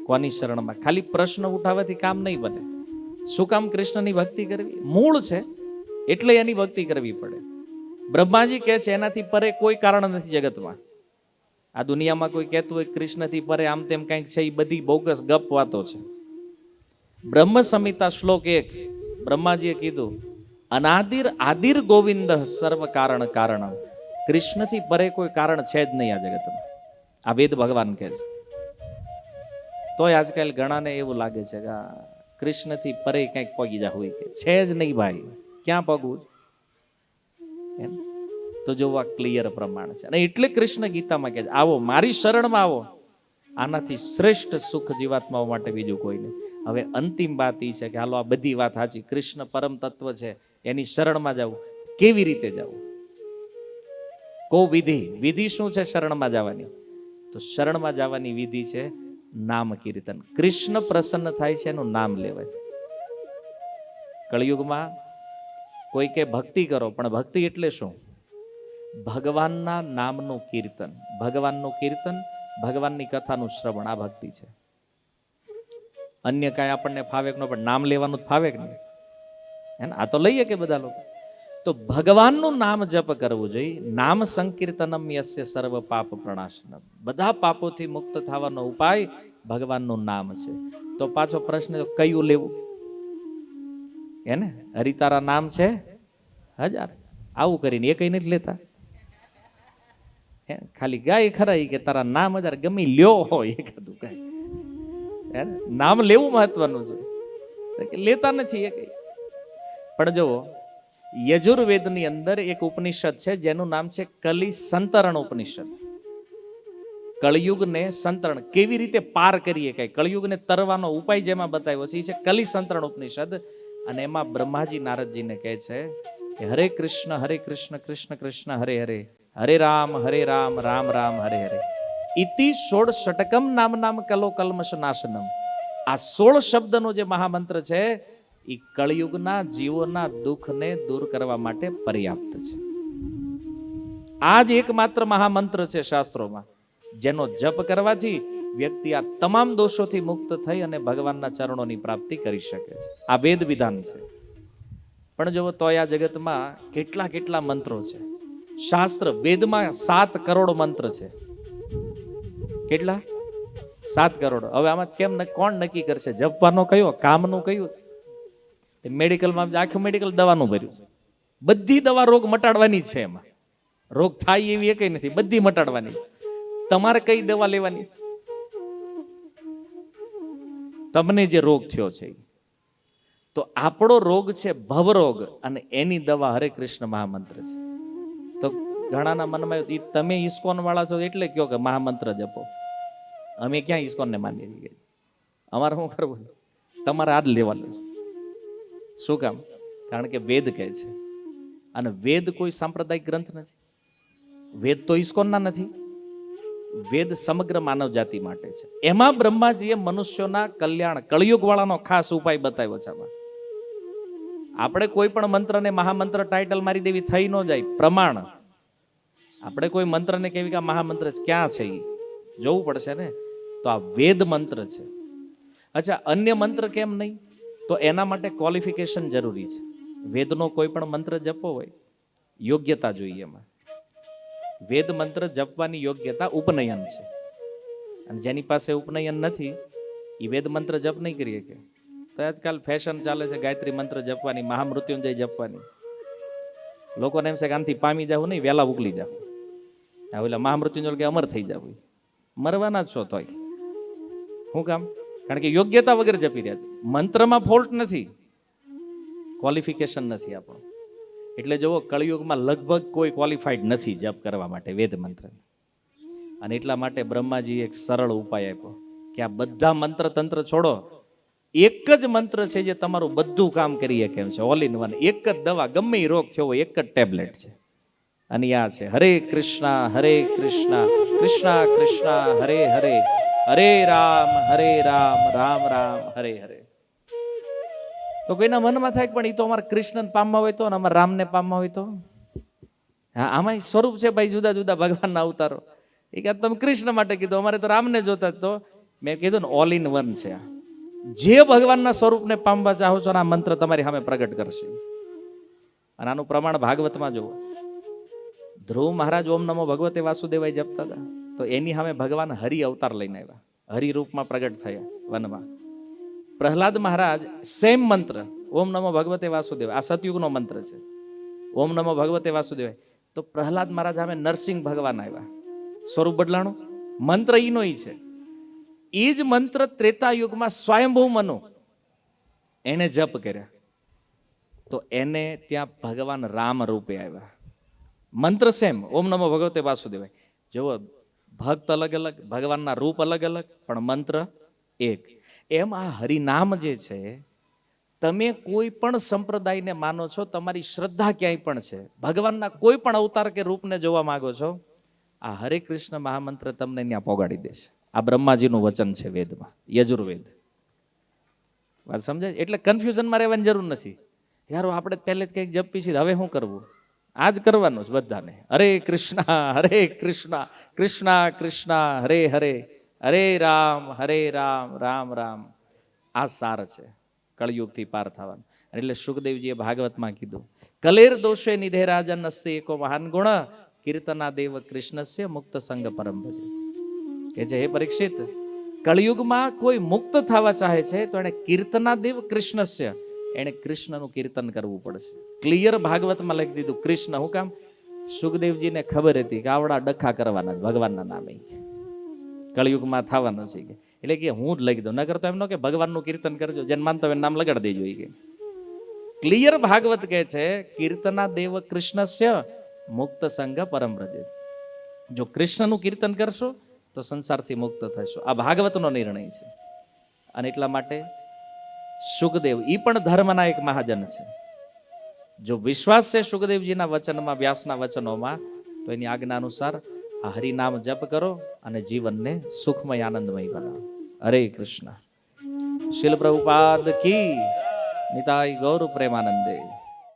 કોની શરણમાં. ખાલી પ્રશ્ન ઉઠાવવાથી કામ નહીં બને. શું કામ કૃષ્ણની ભક્તિ કરવી? મૂળ છે એટલે એની ભક્તિ કરવી પડે. બ્રહ્માજી કહે છે એનાથી પરે કોઈ કારણ નથી જગતમાં. આ દુનિયામાં કોઈ કહેતું હોય કૃષ્ણથી પરે આમ તેમ કંઈક છે, એ બધી બોગસ ગપ વાતો છે. બ્રહ્મ સંહિતા શ્લોક 1 બ્રહ્માજીએ કીધું અનાદિર આદિર ગોવિંદ સર્વ કારણ કારણમ. કૃષ્ણથી પરે કોઈ કારણ છે જ નહીં આ જગતમાં. આ વેદ ભગવાન કહે છે. તોય આજકાલ ઘણાને એવું લાગે છે કે કૃષ્ણથી પરે કંઈક પગી જા હોય, કે છે જ નહીં ભાઈ, ક્યાં પગવું? એમ તો જોવા ક્લિયર પ્રમાણ છે. અને એટલે કૃષ્ણ ગીતામાં કહે છે આવો મારી શરણમાં આવો, આનાથી શ્રેષ્ઠ સુખ જીવાત્માઓ માટે બીજું કોઈ નહીં. હવે અંતિમ વાત એ છે કે હાલો આ બધી વાત સાચી, કૃષ્ણ પરમ તત્વ છે, એની શરણમાં જવું. કેવી રીતે જવું? કો વિધિ શું છે શરણમાં જવાની? તો શરણમાં જવાની વિધિ છે નામ કીર્તન. કૃષ્ણ પ્રસન્ન થાય છે એનું નામ લેવાય. કળિયુગમાં કોઈ કે ભક્તિ કરો, પણ ભક્તિ એટલે શું? ભગવાનના નામનું કીર્તન, ભગવાનનું કીર્તન, ભગવાનની કથાનું શ્રવણ, આ ભક્તિ છે. અન્ય કાંઈ આપણને ફાવે કે ન, પણ નામ લેવાનું જ ફાવે કે નહીં? હે ને? આ તો લઈએ કે બધા લોકો. તો ભગવાનનું નામ જપ કરવું જોઈએ. નામ સંકીર્તનમ યસ્ય સર્વ પાપ પ્રણાશનમ. બધા પાપોથી મુક્ત થવાનો ઉપાય ભગવાનનું નામ છે. તો પાછો પ્રશ્ન, કયું લેવું? હે ને? હરિતારા નામ છે 1000, આવું કરીને એ કઈ નથી લેતા. ખાલી ગાય ખરા કે તારા નામ 1000 ગમી લ્યો હોય એકાદું કઈ. હે ને? નામ લેવું મહત્વનું છે, લેતા નથી એ કઈ. પણ જો યજુર્વેદની અંદર એક ઉપનિષદ છે જેનું નામ છે કલિ સંતરણ ઉપનિષદ. કળયુગને સંતરણ કેવી રીતે પાર કરીએ, કઈ કળયુગને તરવાનો ઉપાય જેમાં બતાવ્યો છે એ છે કલિ સંતરણ ઉપનિષદ. અને એમાં બ્રહ્માજી નારદજીને કહે છે કે હરે કૃષ્ણ કૃષ્ણ કૃષ્ણ હરે હરે, હરે રામ રામ રામ હરે હરે, ઇતિ 16 ષટકમ નામ કલો કલ્મશ નાશનમ. આ 16 શબ્દનો જે મહામંત્ર છે એ કળયુગના જીવોના દુઃખને દૂર કરવા માટે પર્યાપ્ત છે. આ જ એકમાત્ર મહામંત્ર છે શાસ્ત્રોમાં જેનો જપ કરવાથી વ્યક્તિ આ તમામ દોષોથી મુક્ત થઈ અને ભગવાનના ચરણોની પ્રાપ્તિ કરી શકે છે. આ વેદ વિધાન છે. પણ જો તો આ જગતમાં કેટલા કેટલા મંત્રો છે. શાસ્ત્ર વેદમાં 7 કરોડ મંત્ર છે. કેટલા? 7 કરોડ. હવે આમાં કેમ કોણ નક્કી કરશે જપવાનો કયો, કામનું કયું? મેડિકલમાં આખું મેડિકલ દવાનું ભર્યું. બધી દવા રોગ મટાડવાની છે. એમાં રોગ થાય એવી એકઈ નથી, બધી મટાડવાની. તમારે કઈ દવા લેવાની છે? તમને જે રોગ થયો છે તો આપણો રોગ છે ભવરોગ, અને એની દવા હરે કૃષ્ણ મહામંત્ર છે. તો ઘણાના મનમાં તમે ઈસ્કોન વાળા છો એટલે કયો કે મહામંત્ર જપો. અમે ક્યાં ઈસ્કોનને માનીએ છીએ? અમારે શું કરવું? તમારે આ જ લેવાનું છે. શું કામ? કારણ કે વેદ કહે છે, અને વેદ કોઈ સાંપ્રદાયિક ગ્રંથ નથી. વેદ તો ઈસ્કોનના નથી. વેદ સમગ્ર માનવ જાતિ માટે છે. એમાં બ્રહ્માજીએ મનુષ્યોના કલ્યાણ કળયુગ વાળાનો ખાસ ઉપાય બતાવ્યો છે. આપણે કોઈ પણ મંત્રને મહામંત્ર ટાઇટલ મારી દેવી થઈ ન જાય. પ્રમાણ આપણે કોઈ મંત્રને કેવી કે મહામંત્ર ક્યાં છે એ જોવું પડશે ને. તો આ વેદ મંત્ર છે. અચ્છા, અન્ય મંત્ર કેમ નહીં? તો એના માટે ક્વોલિફિકેશન જરૂરી છે. વેદનો કોઈ પણ મંત્ર જપવો હોય યોગ્યતા જોઈએ. એમાં વેદ મંત્ર જપવાની યોગ્યતા ઉપનયન છે. અને જેની પાસે ઉપનયન નથી એ વેદ મંત્ર જપ નહીં કરી શકે. તો આજકાલ ફેશન ચાલે છે ગાયત્રી મંત્ર જપવાની, મહામૃત્યુંજય જપવાની. લોકોને એમ છે કે આનથી પામી જવું નહીં, વહેલા ઉકલી જવું. એટલે મહામૃત્યુંજય કે અમર થઈ જવું. મરવાના જ છો તોય. શું કામ? કારણ કે યોગ્યતા વગર જપી રહ્યા છે. મંત્રમાં ફોલ્ટ નથી, ક્વોલિફિકેશન નથી આપણું. એટલે જુઓ, કળયુગમાં લગભગ કોઈ ક્વોલિફાઈડ નથી જપ કરવા માટે વેદ મંત્ર. અને એટલા માટે બ્રહ્માજી એક સરળ ઉપાય આપ્યો કે આ બધા મંત્ર તંત્ર છોડો, એક જ મંત્ર છે જે તમારું બધું કામ કરીએ કેમ છે, ઓલ ઇન વન. એક જ દવા, ગમે એ રોગ થયો હોય એક જ ટેબ્લેટ છે. અને આ છે હરે કૃષ્ણ કૃષ્ણ કૃષ્ણ હરે હરે, હરે રામ રામ રામ હરે હરે. તો કોઈના મનમાં થાય પણ એ તો અમારે કૃષ્ણને પામવા હોય તો, અમારે રામને પામવા હોય તો. હા, આમાં સ્વરૂપ છે ભાઈ, જુદા જુદા ભગવાનના અવતારો. એ કે તમે કૃષ્ણ માટે કીધું, અમારે તો રામને જોતા. તો મેં કીધું ને, ઓલ ઇન વન છે. જે ભગવાનના સ્વરૂપને પામવા ચાહો છો આ મંત્ર તમારી સામે પ્રગટ કરશે. અને આનું પ્રમાણ ભાગવતમાં જુઓ. ધ્રુવ મહારાજ ઓમ નમો ભગવતે વાસુદેવાય જપતા હતા, તો એની સામે ભગવાન હરિ અવતાર લઈને આવ્યા, હરિરૂપમાં પ્રગટ થયા વનમાં. પ્રહલાદ મહારાજ સેમ મંત્ર ઓમ નમો ભગવતે વાસુદેવાય, આ સતયુગનો મંત્ર છે, ઓમ નમો ભગવતે વાસુદેવાય. તો પ્રહલાદ મહારાજ સામે નરસિંહ ભગવાન આવ્યા. સ્વરૂપ બદલાણું, મંત્ર ઈનો ઈ છે. એ જ મંત્ર ત્રેતાયુગમાં સ્વયંભૂ મનુ એને જપ કર્યા, તો એને ત્યાં ભગવાન રામ રૂપે આવ્યા. મંત્ર સેમ, ઓમ નમો ભગવતે વાસુદેવાય. જુઓ, ભક્ત અલગ અલગ, ભગવાનના રૂપ અલગ અલગ, પણ મંત્ર એક. એમ આ હરિનામ જે છે, તમે કોઈ પણ સંપ્રદાયને માનો છો, તમારી શ્રદ્ધા ક્યાંય પણ છે, ભગવાનના કોઈ પણ અવતાર કે રૂપને જોવા માંગો છો, આ હરે કૃષ્ણ મહામંત્ર તમને ત્યાં પોગાડી દેશે. આ બ્રહ્માજીનું વચન છે વેદમાં, યજુર્વેદ. વાત સમજાય? એટલે કન્ફ્યુઝનમાં રહેવાની જરૂર નથી. યાર આપણે પહેલે જ કંઈક જપી છે, હવે શું કરવું? આ જ કરવાનું છે બધાને. હરે કૃષ્ણ કૃષ્ણ કૃષ્ણ હરે હરે, હરે રામ રામ રામ. આ સાર છે કળયુગથી પાર થવાનું. એટલે સુખદેવજીએ ભાગવતમાં કીધું, કલેર દોષે નિધે રાજન અસ્તિ એકો મહાન ગુણ, કીર્તના દેવ કૃષ્ણસ્ય મુક્ત સંગ પરમ ભજે. કે જે હે પરીક્ષિત, કળયુગમાં કોઈ મુક્ત થવા ચાહે છે તો એને કીર્તના દેવ કૃષ્ણસ્ય, એને કૃષ્ણનું કીર્તન કરવું પડશે. ક્લિયર ભાગવતમાં લખી દીધું. કૃષ્ણ હું કામ? સુખદેવજીને ખબર હતી કે આવડા ડખા કરવાના ભગવાનના નામે કળયુગમાં થવાનું છે. એટલે કે હું જ લખી દઉં, નકર તો એમ ન કે ભગવાનનું કીર્તન કરજો, જેને માનતો હોય નામ લગાડી દેજો. કે ક્લિયર ભાગવત કહે છે કીર્તના દેવ કૃષ્ણસ્ય મુક્ત સંગ પરમ વ્રજે. જો કૃષ્ણનું કીર્તન કરશો તો સંસારથી મુક્ત થશો. આ ભાગવતનો નિર્ણય છે. અને એટલા માટે સુખદેવ ઈ પણ ધર્મના એક મહાજન છે. જો વિશ્વાસ છે સુખદેવજીના વચનમાં, વ્યાસના વચનોમાં, તો એની આજ્ઞા અનુસાર આ હરિનામ જપ કરો અને જીવનને સુખમય આનંદમય બનાવો. હરે કૃષ્ણ. શીલ પ્રભુપાદ કી. નિતાઈ ગૌર પ્રેમાનંદે.